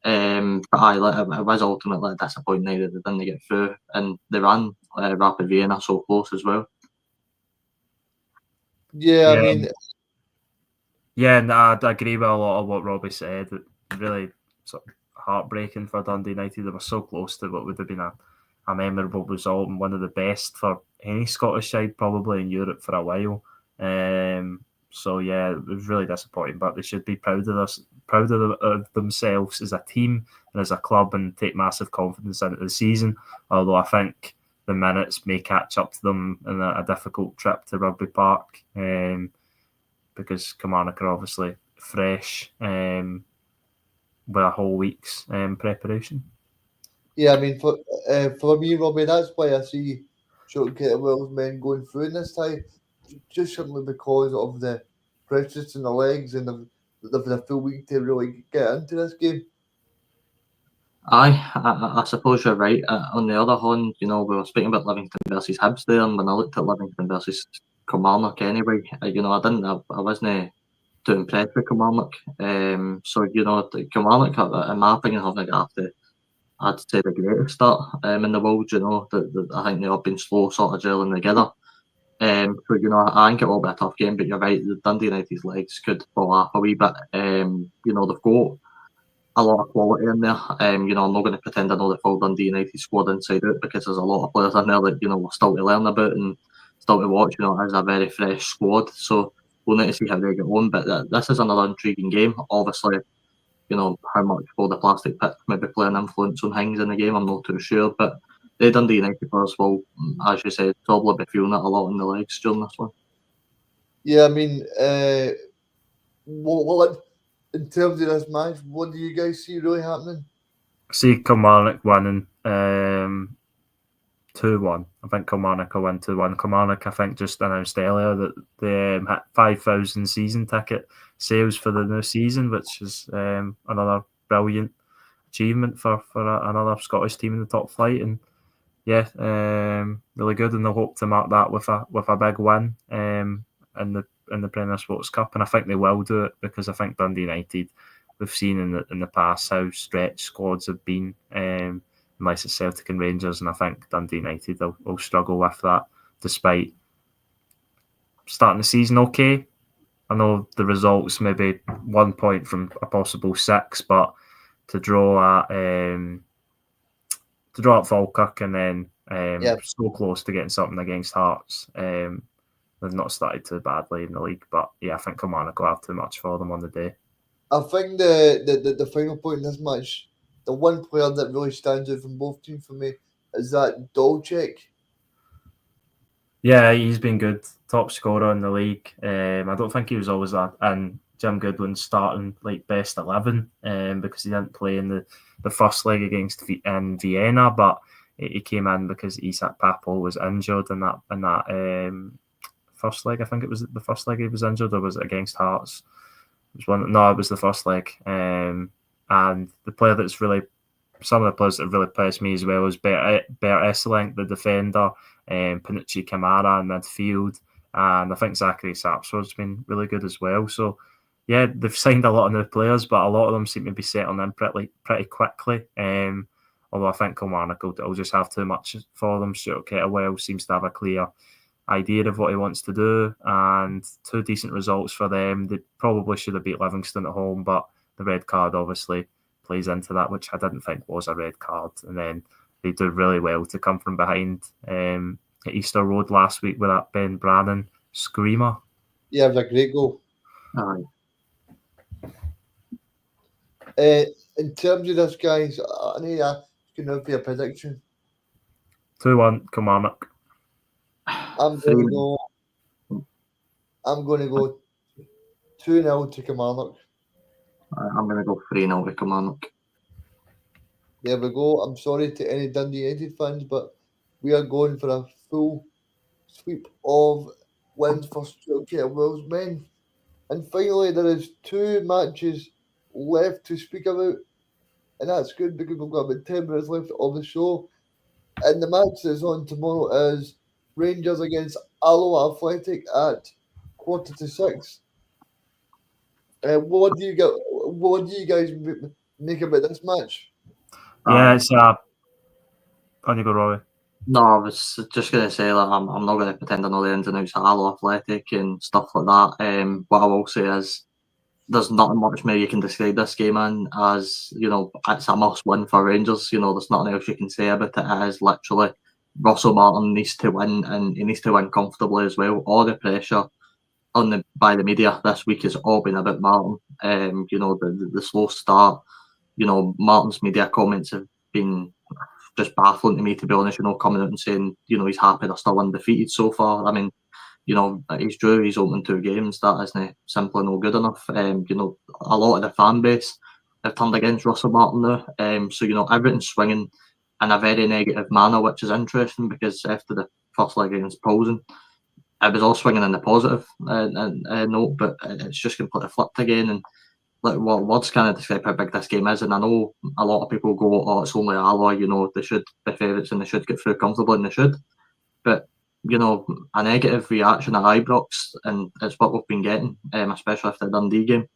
But it was ultimately a disappointing night that they didn't get through, and they ran Rapid Vienna so close as well. Yeah, I mean... Yeah, and I agree with a lot of what Robbie said. It really sort of heartbreaking for Dundee United. They were so close to what would have been a memorable result and one of the best for any Scottish side probably in Europe for a while. So yeah, it was really disappointing, but they should be proud of themselves as a team and as a club and take massive confidence into the season. Although I think the minutes may catch up to them in a difficult trip to Rugby Park, because Kilmarnock are obviously fresh with a whole week's preparation. Yeah, I mean, for me, Robbie, that's why I see Stuart Kettlewell's men going through in this time, just simply because of the pressures in the legs and the full week to really get into this game. I suppose you're right. On the other hand, we were speaking about Livingston versus Hibs there, and when I looked at Livingston versus Kilmarnock anyway, I wasn't too impressed with Kilmarnock. So Kilmarnock, in my opinion, haven't got I'd say the greatest start in the world. I think they have been slow sort of gelling together. So I think it will be a tough game, but you're right. The Dundee United's legs could fall off a wee bit. They've got a lot of quality in there. I'm not going to pretend I know the full Dundee United squad inside out, because there's a lot of players in there that we're still to learn about and still to watch. It is a very fresh squad, so we'll need to see how they get on. But this is another intriguing game. Obviously, how much will the plastic pitch maybe play an influence on things in the game? I'm not too sure, but the Dundee United players will, as you said, probably be feeling it a lot in the legs during this one. Yeah, I mean, well, in terms of this match, what do you guys see really happening? See Kilmarnock winning 2-1. I think Kilmarnock will win 2-1. Kilmarnock, I think, just announced earlier that they had 5,000 season ticket sales for the new season, which is another brilliant achievement for another Scottish team in the top flight. And yeah, really good, and they'll hope to mark that with a big win in the Premier Sports Cup, and I think they will do it, because I think Dundee United, we've seen in the past how stretched squads have been, unless it's Celtic and Rangers, and I think Dundee United will struggle with that, despite starting the season okay. I know the results maybe 1 point from a possible 6, but to draw at Falkirk and then so close to getting something against Hearts. They've not started too badly in the league, but yeah, I think Kilmarnock will have too much for them on the day. I think the final point in this match, the one player that really stands out from both teams for me is that Dolchek. Yeah, he's been good, top scorer in the league. I don't think he was always that, and Jim Goodwin's starting like best 11 because he didn't play in the first leg against in Vienna, but he came in because Isak Papel was injured in that first leg. I think it was the first leg he was injured, or was it against Hearts? It was the first leg. And the player that's really, some of the players that have really impressed me as well is Bert Esselink, the defender, Panucci Kamara in midfield, and I think Zachary Sapsford's been really good as well. So yeah, they've signed a lot of new players, but a lot of them seem to be settling in pretty quickly. Although I think Kilmarnock will just have too much for them. Stuart Kettlewell seems to have a clear idea of what he wants to do, and 2 decent results for them. They probably should have beat Livingston at home, but the red card obviously plays into that, which I didn't think was a red card. And then they do really well to come from behind at Easter Road last week with that Ben Brannan screamer. Yeah, it was a great goal. Aye. In terms of this, guys, I need to ask you now for a prediction. 2-1 Kilmarnock. I'm going to go 2-0 to Kilmarnock. I'm going to go 3-0 to Kilmarnock. There we go. I'm sorry to any Dundee United fans, but we are going for a full sweep of wins for Stuart Kettlewell's men. And finally, there is 2 matches left to speak about, and that's good because we've got about 10 minutes left of the show. And the match that's on tomorrow is Rangers against Alloa Athletic at 5:45. What do you guys make about this match? Yeah, it's on you go, Rory. No, I was just going to say that I'm not going to pretend I know the ins and outs of Alloa Athletic and stuff like that. What I will say is there's not much more you can describe this game in as, it's a must-win for Rangers. There's nothing else you can say about it. It is literally Russell Martin needs to win, and he needs to win comfortably as well. All the pressure by the media this week has all been about Martin. The slow start. Martin's media comments have been just baffling to me, to be honest. Coming out and saying, he's happy they're still undefeated so far. I mean, he's drew his opening 2 games. That isn't simply no good enough. A lot of the fan base have turned against Russell Martin now. So everything's swinging in a very negative manner, which is interesting because after the first leg against Poulsen, it was all swinging in the positive note, but it's just completely flipped again. And what words kind of describe how big this game is. And I know a lot of people go, "Oh, it's only Alloa, they should be favourites and they should get through comfortably," and they should. But a negative reaction at Ibrox, and it's what we've been getting, especially after the Dundee game.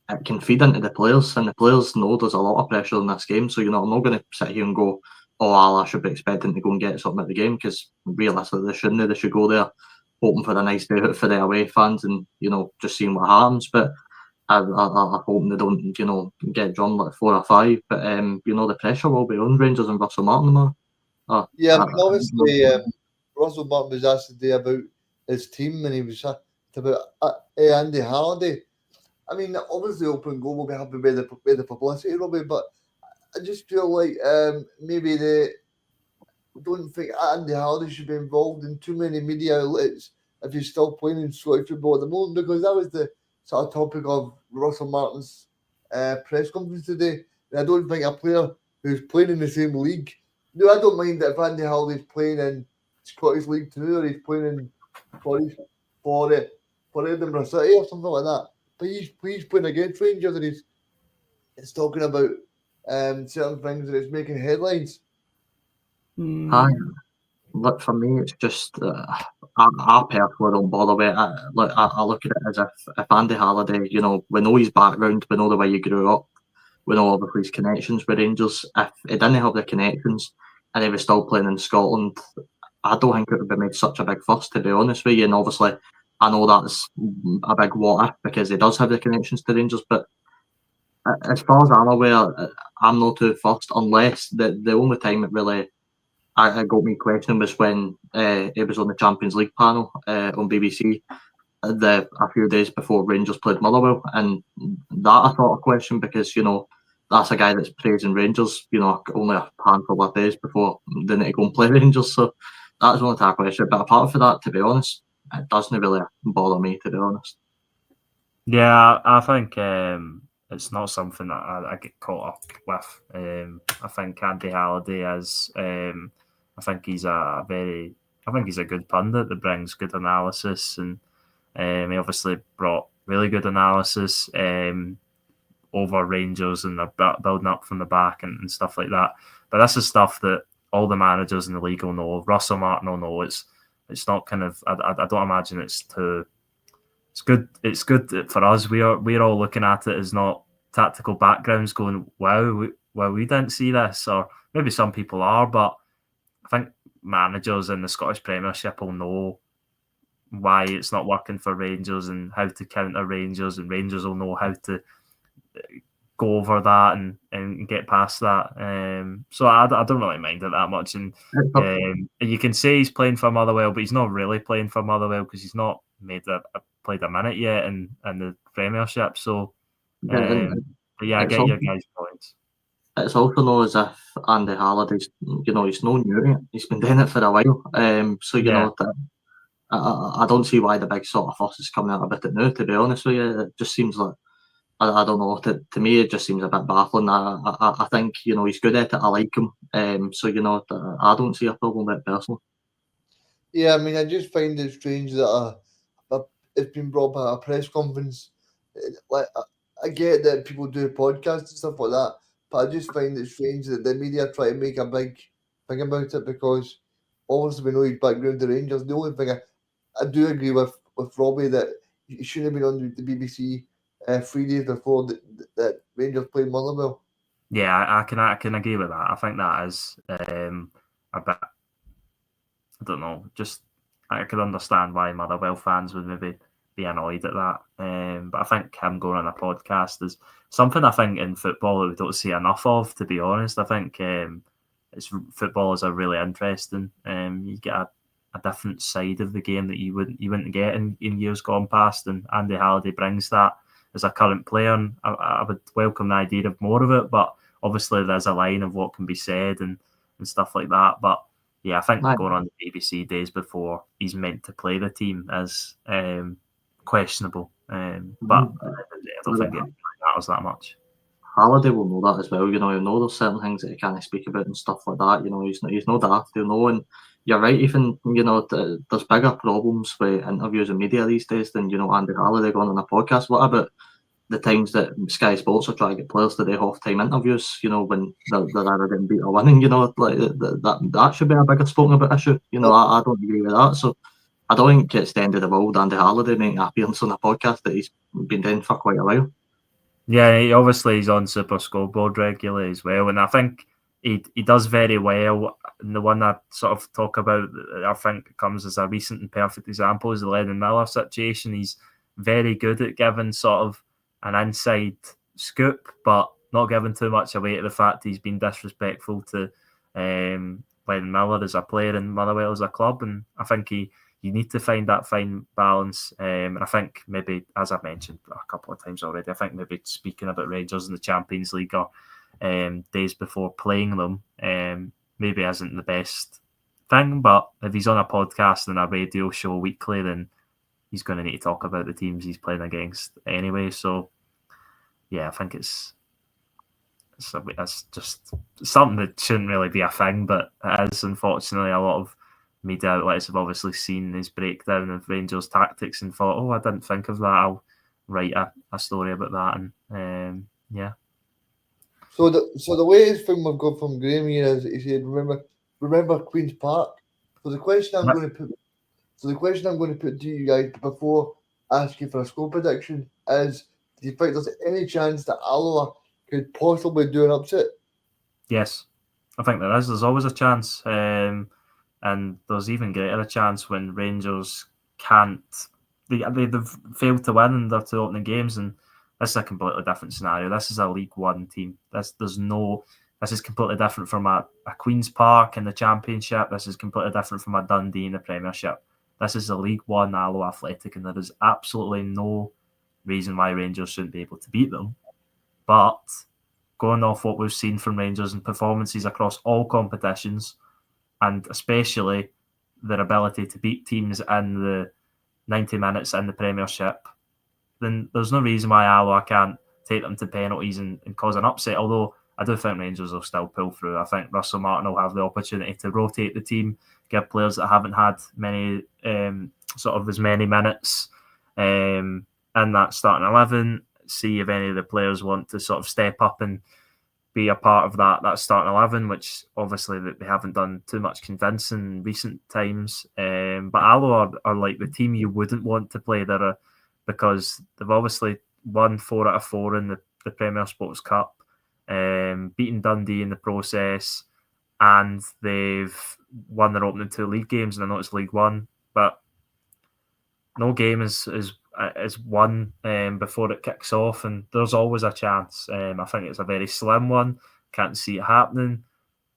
It can feed into the players, and the players know there's a lot of pressure in this game. So I'm not going to sit here and go, "Oh, Alloa should be expecting to go and get something at the game," because realistically they shouldn't. They should go there hoping for a nice day out for the away fans and just seeing what happens. But I hope they don't get drawn like 4 or 5. But the pressure will be on Rangers and Russell Martin tomorrow. Obviously, Russell Martin was asked today about his team, and he was asked about Andy Halliday. I mean, obviously, Open Goal will be happy with the publicity, Robbie, but I just feel like maybe don't think Andy Halliday should be involved in too many media outlets if he's still playing in Scottish football at the moment, because that was the sort of topic of Russell Martin's press conference today. And I don't think a player who's playing in the same league. No, I don't mind if Andy Halliday's playing in Scottish League 2 or he's playing in for Edinburgh City or something like that. But he's playing against Rangers and he's talking about certain things and it's making headlines. Aye. Look, for me, it's just I personally don't bother with it. I look at it as if Andy Halliday, you know, we know his background, we know the way he grew up, we know obviously his connections with Rangers. If he didn't have the connections and he was still playing in Scotland, I don't think it would be made such a big fuss, to be honest with you. And obviously, I know that's a big what if because he does have the connections to Rangers, but as far as I'm aware, I'm not too fussed unless the only time it really I got me questioning was when it was on the Champions League panel on BBC a few days before Rangers played Motherwell, and that I thought a question because, you know, that's a guy that's praising Rangers, you know, only a handful of days before they need to go and play Rangers, so that's only a question. But apart from that, to be honest, it doesn't really bother me, to be honest. Yeah, I think it's not something that I get caught up with. I think Andy Halliday is. I think he's a good pundit that brings good analysis, and he obviously brought really good analysis over Rangers and they're building up from the back and stuff like that. But this is stuff that all the managers in the league will know. Russell Martin will know. It's not kind of. I don't imagine it's too. It's good. It's good for us. We're all looking at it as not tactical backgrounds, going, wow, we didn't see this, or maybe some people are, but I think managers in the Scottish Premiership will know why it's not working for Rangers and how to counter Rangers, and Rangers will know how to go over that and get past that. So I don't really mind it that much. And you can say he's playing for Motherwell, but he's not really playing for Motherwell because he's not played a minute yet in the Premiership. So I get your guys' points. It's also not as if Andy Halliday's, you know, he's no new to it. He's been doing it for a while. So, you know, I don't see why the big sort of fuss is coming out about it now, to be honest with you. It just seems like, I don't know, to me it just seems a bit baffling. I think, you know, he's good at it. I like him. So, you know, I don't see a problem with it personally. Yeah, I mean, I just find it strange that it's been brought by a press conference. Like, I get that people do podcasts and stuff like that, but I just find it strange that the media try to make a big thing about it because obviously we know his background to Rangers. The only thing I do agree with Robbie that he shouldn't have been on the BBC 3 days before that Rangers played Motherwell. Yeah, I can agree with that. I think that is a bit. I don't know. Just I could understand why Motherwell fans would maybe be annoyed at that. But I think him going on a podcast is something I think in football that we don't see enough of. To be honest, I think footballers are really interesting. You get a different side of the game that you wouldn't get in years gone past, and Andy Halliday brings that as a current player. And I would welcome the idea of more of it, but obviously there's a line of what can be said and stuff like that. But yeah, I think going on the BBC days before he's meant to play the team is questionable. But I don't think it matters that much. Halliday will know that as well. You know, he'll know there's certain things that he can't speak about and stuff like that. You know, he's no daft. He'll know. And you're right. Even, you know, there's bigger problems with interviews and media these days than, you know, Andy Halliday going on a podcast. What about the times that Sky Sports are trying to get players to do half-time interviews, you know, when they're either getting beat or winning, you know, like that should be a bigger spoken about issue. You know, I don't agree with that. So I don't think it's the end of the world Andy Halliday making an appearance on a podcast that he's been doing for quite a while. Yeah, he's on Super Scoreboard regularly as well, and I think he does very well. And the one I sort of talk about, I think comes as a recent and perfect example, is the Lennon Miller situation. He's very good at giving sort of an inside scoop, but not giving too much away to the fact he's been disrespectful to Lennon Miller as a player and Motherwell as a club. And I think you need to find that fine balance. And I think maybe, as I've mentioned a couple of times already, I think maybe speaking about Rangers in the Champions League or days before playing them maybe isn't the best thing, but if he's on a podcast and a radio show weekly, then he's going to need to talk about the teams he's playing against anyway. So, yeah, I think it's just something that shouldn't really be a thing, but it is. Unfortunately, a lot of media outlets have obviously seen his breakdown of Rangers tactics and thought, oh, I didn't think of that. I'll write a story about that. And yeah. So the way his thing we've got from Graham here is he said, remember Queen's Park. So the question I'm going to put to you guys before asking for a score prediction is: do you think there's any chance that Alloa could possibly do an upset? Yes, I think there is. There's always a chance, and there's even greater a chance when Rangers can't. They've failed to win in their 2 opening games, and this is a completely different scenario. This is a League One team. This is completely different from a Queen's Park in the Championship. This is completely different from a Dundee in the Premiership. This is a League One Alloa Athletic, and there is absolutely no reason why Rangers shouldn't be able to beat them. But going off what we've seen from Rangers and performances across all competitions, and especially their ability to beat teams in the 90 minutes in the Premiership, then there's no reason why Alloa can't take them to penalties and cause an upset. Although I do think Rangers will still pull through. I think Russell Martin will have the opportunity to rotate the team, give players that haven't had many as many minutes in that starting 11, see if any of the players want to sort of step up and be a part of that starting 11, which obviously they haven't done too much convincing in recent times. But Alloa are like the team you wouldn't want to play there, because they've obviously won 4 out of 4 in the Premier Sports Cup, beaten Dundee in the process, and they've won their opening 2 league games. And I know it's League One, but no game is won before it kicks off, and there's always a chance. I think it's a very slim one. Can't see it happening,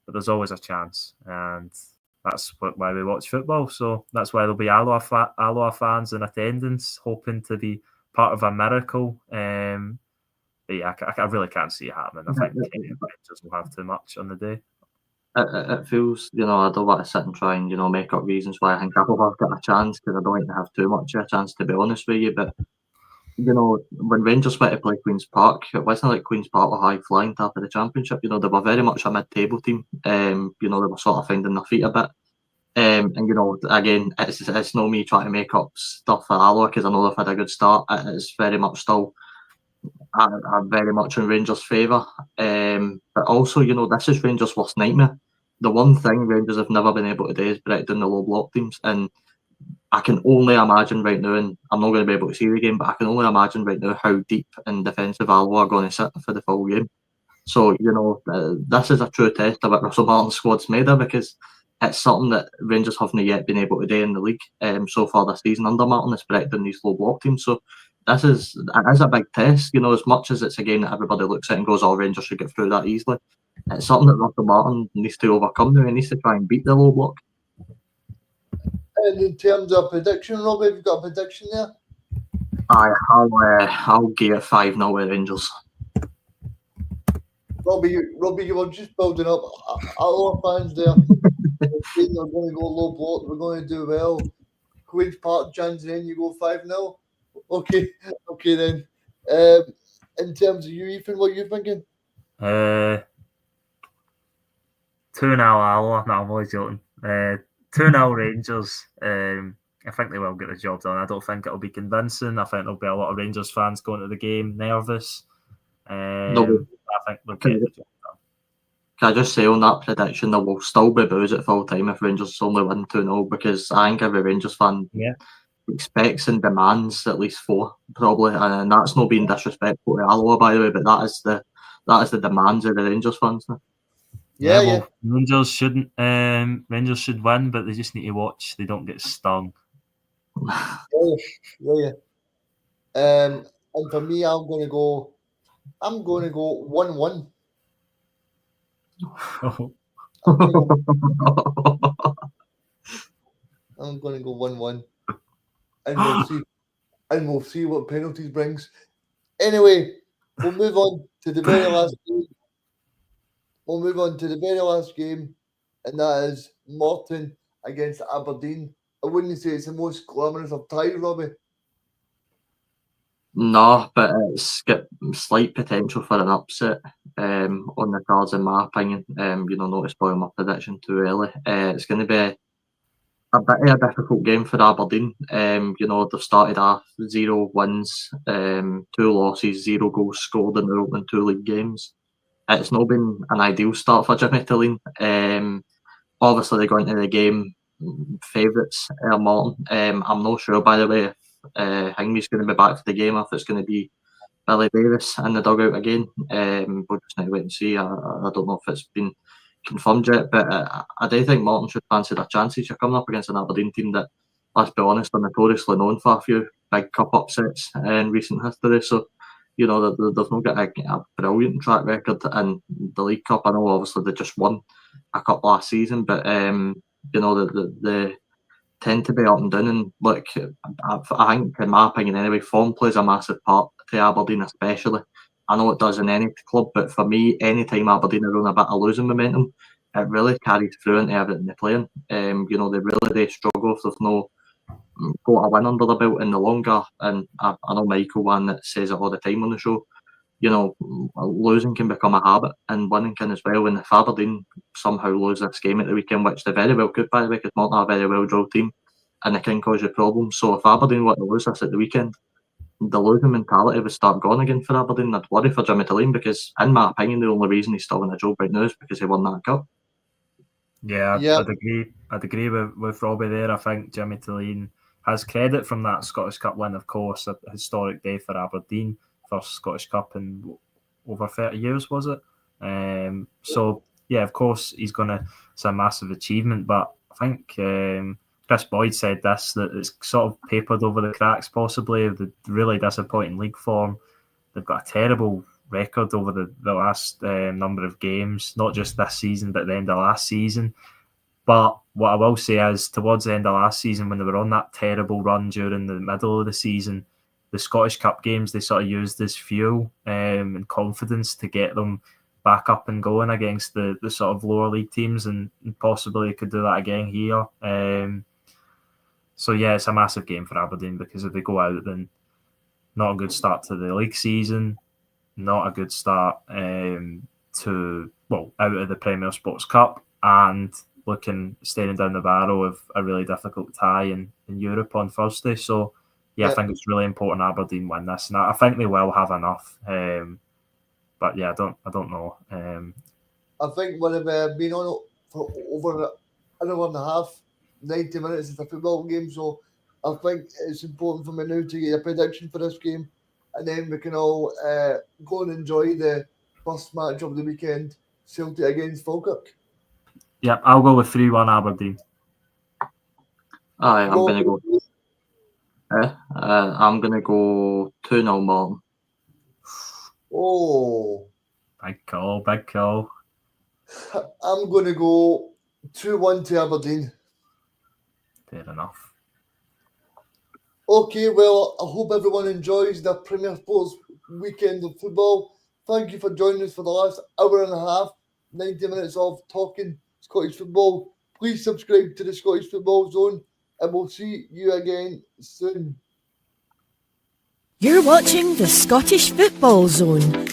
but there's always a chance, and that's why we watch football. So that's why there'll be Alloa fans in attendance, hoping to be part of a miracle. But yeah, I really can't see it happening. I think Rangers will have too much on the day. It feels, I don't want to sit and try and, make up reasons why I think Alloa have got a chance, because I don't think they have too much of a chance, to be honest with you. But, when Rangers went to play Queen's Park, it wasn't like Queen's Park were high flying top of the Championship. They were very much a mid-table team. They were sort of finding their feet a bit. And, again, it's not me trying to make up stuff for Alloa, because I know they've had a good start. It's very much still very much in Rangers' favour. But also, this is Rangers' worst nightmare. The one thing Rangers have never been able to do is break down the low block teams. And I can only imagine right now, and I'm not going to be able to see the game, but I can only imagine right now how deep and defensive Alloa are going to sit for the full game. So, this is a true test of what Russell Martin's squad's made of, because it's something that Rangers haven't yet been able to do in the league so far this season under Martin, is break down these low block teams. So it is a big test, as much as it's a game that everybody looks at and goes, oh, Rangers should get through that easily. It's something that Russell Martin needs to overcome now. He needs to try and beat the low block. And in terms of prediction, Robbie, have you got a prediction there? I'll give it 5-0 with Rangers. Robbie, you were just building up. Alloa fans there. They're going to go low block. We're going to do well. Queen's Park, Johnson, in you go 5-0. Okay then. In terms of you, Ethan, what are you thinking? 2-0 Alloa. No, I'm always joking. 2-0 Rangers. I think they will get the job done. I don't think it'll be convincing. I think there'll be a lot of Rangers fans going to the game nervous. I think they'll get the job done. Can I just say on that prediction, there will still be boos at full time if Rangers only win 2-0, because I think every Rangers fan expects and demands at least 4, probably, and that's not being disrespectful to Alloa, by the way, but that is the demands of the Rangers fans now. Yeah. Rangers shouldn't. Rangers should win, but they just need to watch they don't get stung. Yeah. And for me, I'm going to go 1-1. I'm going to go 1-1, and we'll see what penalties brings. Anyway, we'll move on to the very last game. And that is Morton against Aberdeen. I wouldn't say it's the most glamorous of ties, Robbie. No, but it's got slight potential for an upset on the cards, in my opinion. Not to spoil my prediction too early. It's going to be a bit of a difficult game for Aberdeen. They've started off 0 wins, 2 losses, 0 goals scored in their opening 2 league games. It's not been an ideal start for Jimmy Tilleen. Obviously, they go into the game favourites, Morton. I'm not sure, by the way, if Hingme's going to be back for the game, if it's going to be Billy Davis in the dugout again. We'll just need to wait and see. I don't know if it's been confirmed yet, but I do think Morton should fancy their chances. You're coming up against an Aberdeen team that, let's be honest, are notoriously known for a few big cup upsets in recent history. So, they've not got a brilliant track record in the League Cup. I know, obviously, they just won a cup last season, but they tend to be up and down. And look, I think, in my opinion anyway, form plays a massive part to Aberdeen, especially. I know it does in any club, but for me, any time Aberdeen are on a bit of losing momentum, it really carries through into everything they're playing. They really struggle if they've no got a win under the belt in the longer. And I know Michael, one that says it all the time on the show, losing can become a habit and winning can as well. And if Aberdeen somehow lose this game at the weekend, which they very well could, by the way, because Morton are a very well drilled team, and it can cause you problems. So if Aberdeen were to lose this at the weekend, the losing mentality would start going again for Aberdeen. I'd worry for Jimmy Tilleen, because in my opinion, the only reason he's still in the job right now is because he won that cup. Yeah, Yeah. I'd agree with Robbie there. I think Jimmy Tilleen has credit from that Scottish Cup win, of course, a historic day for Aberdeen. First Scottish Cup in over 30 years, was it? So, yeah, of course, it's a massive achievement, but I think Chris Boyd said this, that it's sort of papered over the cracks, possibly, of the really disappointing league form. They've got a terrible record over the last number of games, not just this season, but the end of last season. But what I will say is, towards the end of last season, when they were on that terrible run during the middle of the season, the Scottish Cup games, they sort of used as fuel and confidence to get them back up and going against the sort of lower league teams, and possibly could do that again here. So yeah, it's a massive game for Aberdeen, because if they go out, then not a good start to the league season, not a good start out of the Premier Sports Cup, and staring down the barrel of a really difficult tie in Europe on Thursday. So yeah, I think it's really important Aberdeen win this, and I think they will have enough. But yeah, I don't know. I think when I've been on for over an hour and a half, 90 minutes is a football game, so I think it's important for me now to get a prediction for this game, and then we can all go and enjoy the first match of the weekend, Celtic against Falkirk. Yeah, I'll go with 3-1 Aberdeen. I'm going to go. I'm going to go 2-0 Morton. Oh, Big call. I'm going to go 2-1 to Aberdeen. Fair enough. Okay, well, I hope everyone enjoys the Premier Sports weekend of football. Thank you for joining us for the last hour and a half, 90 minutes of talking Scottish football. Please subscribe to the Scottish Football Zone, and we'll see you again soon. You're watching the Scottish Football Zone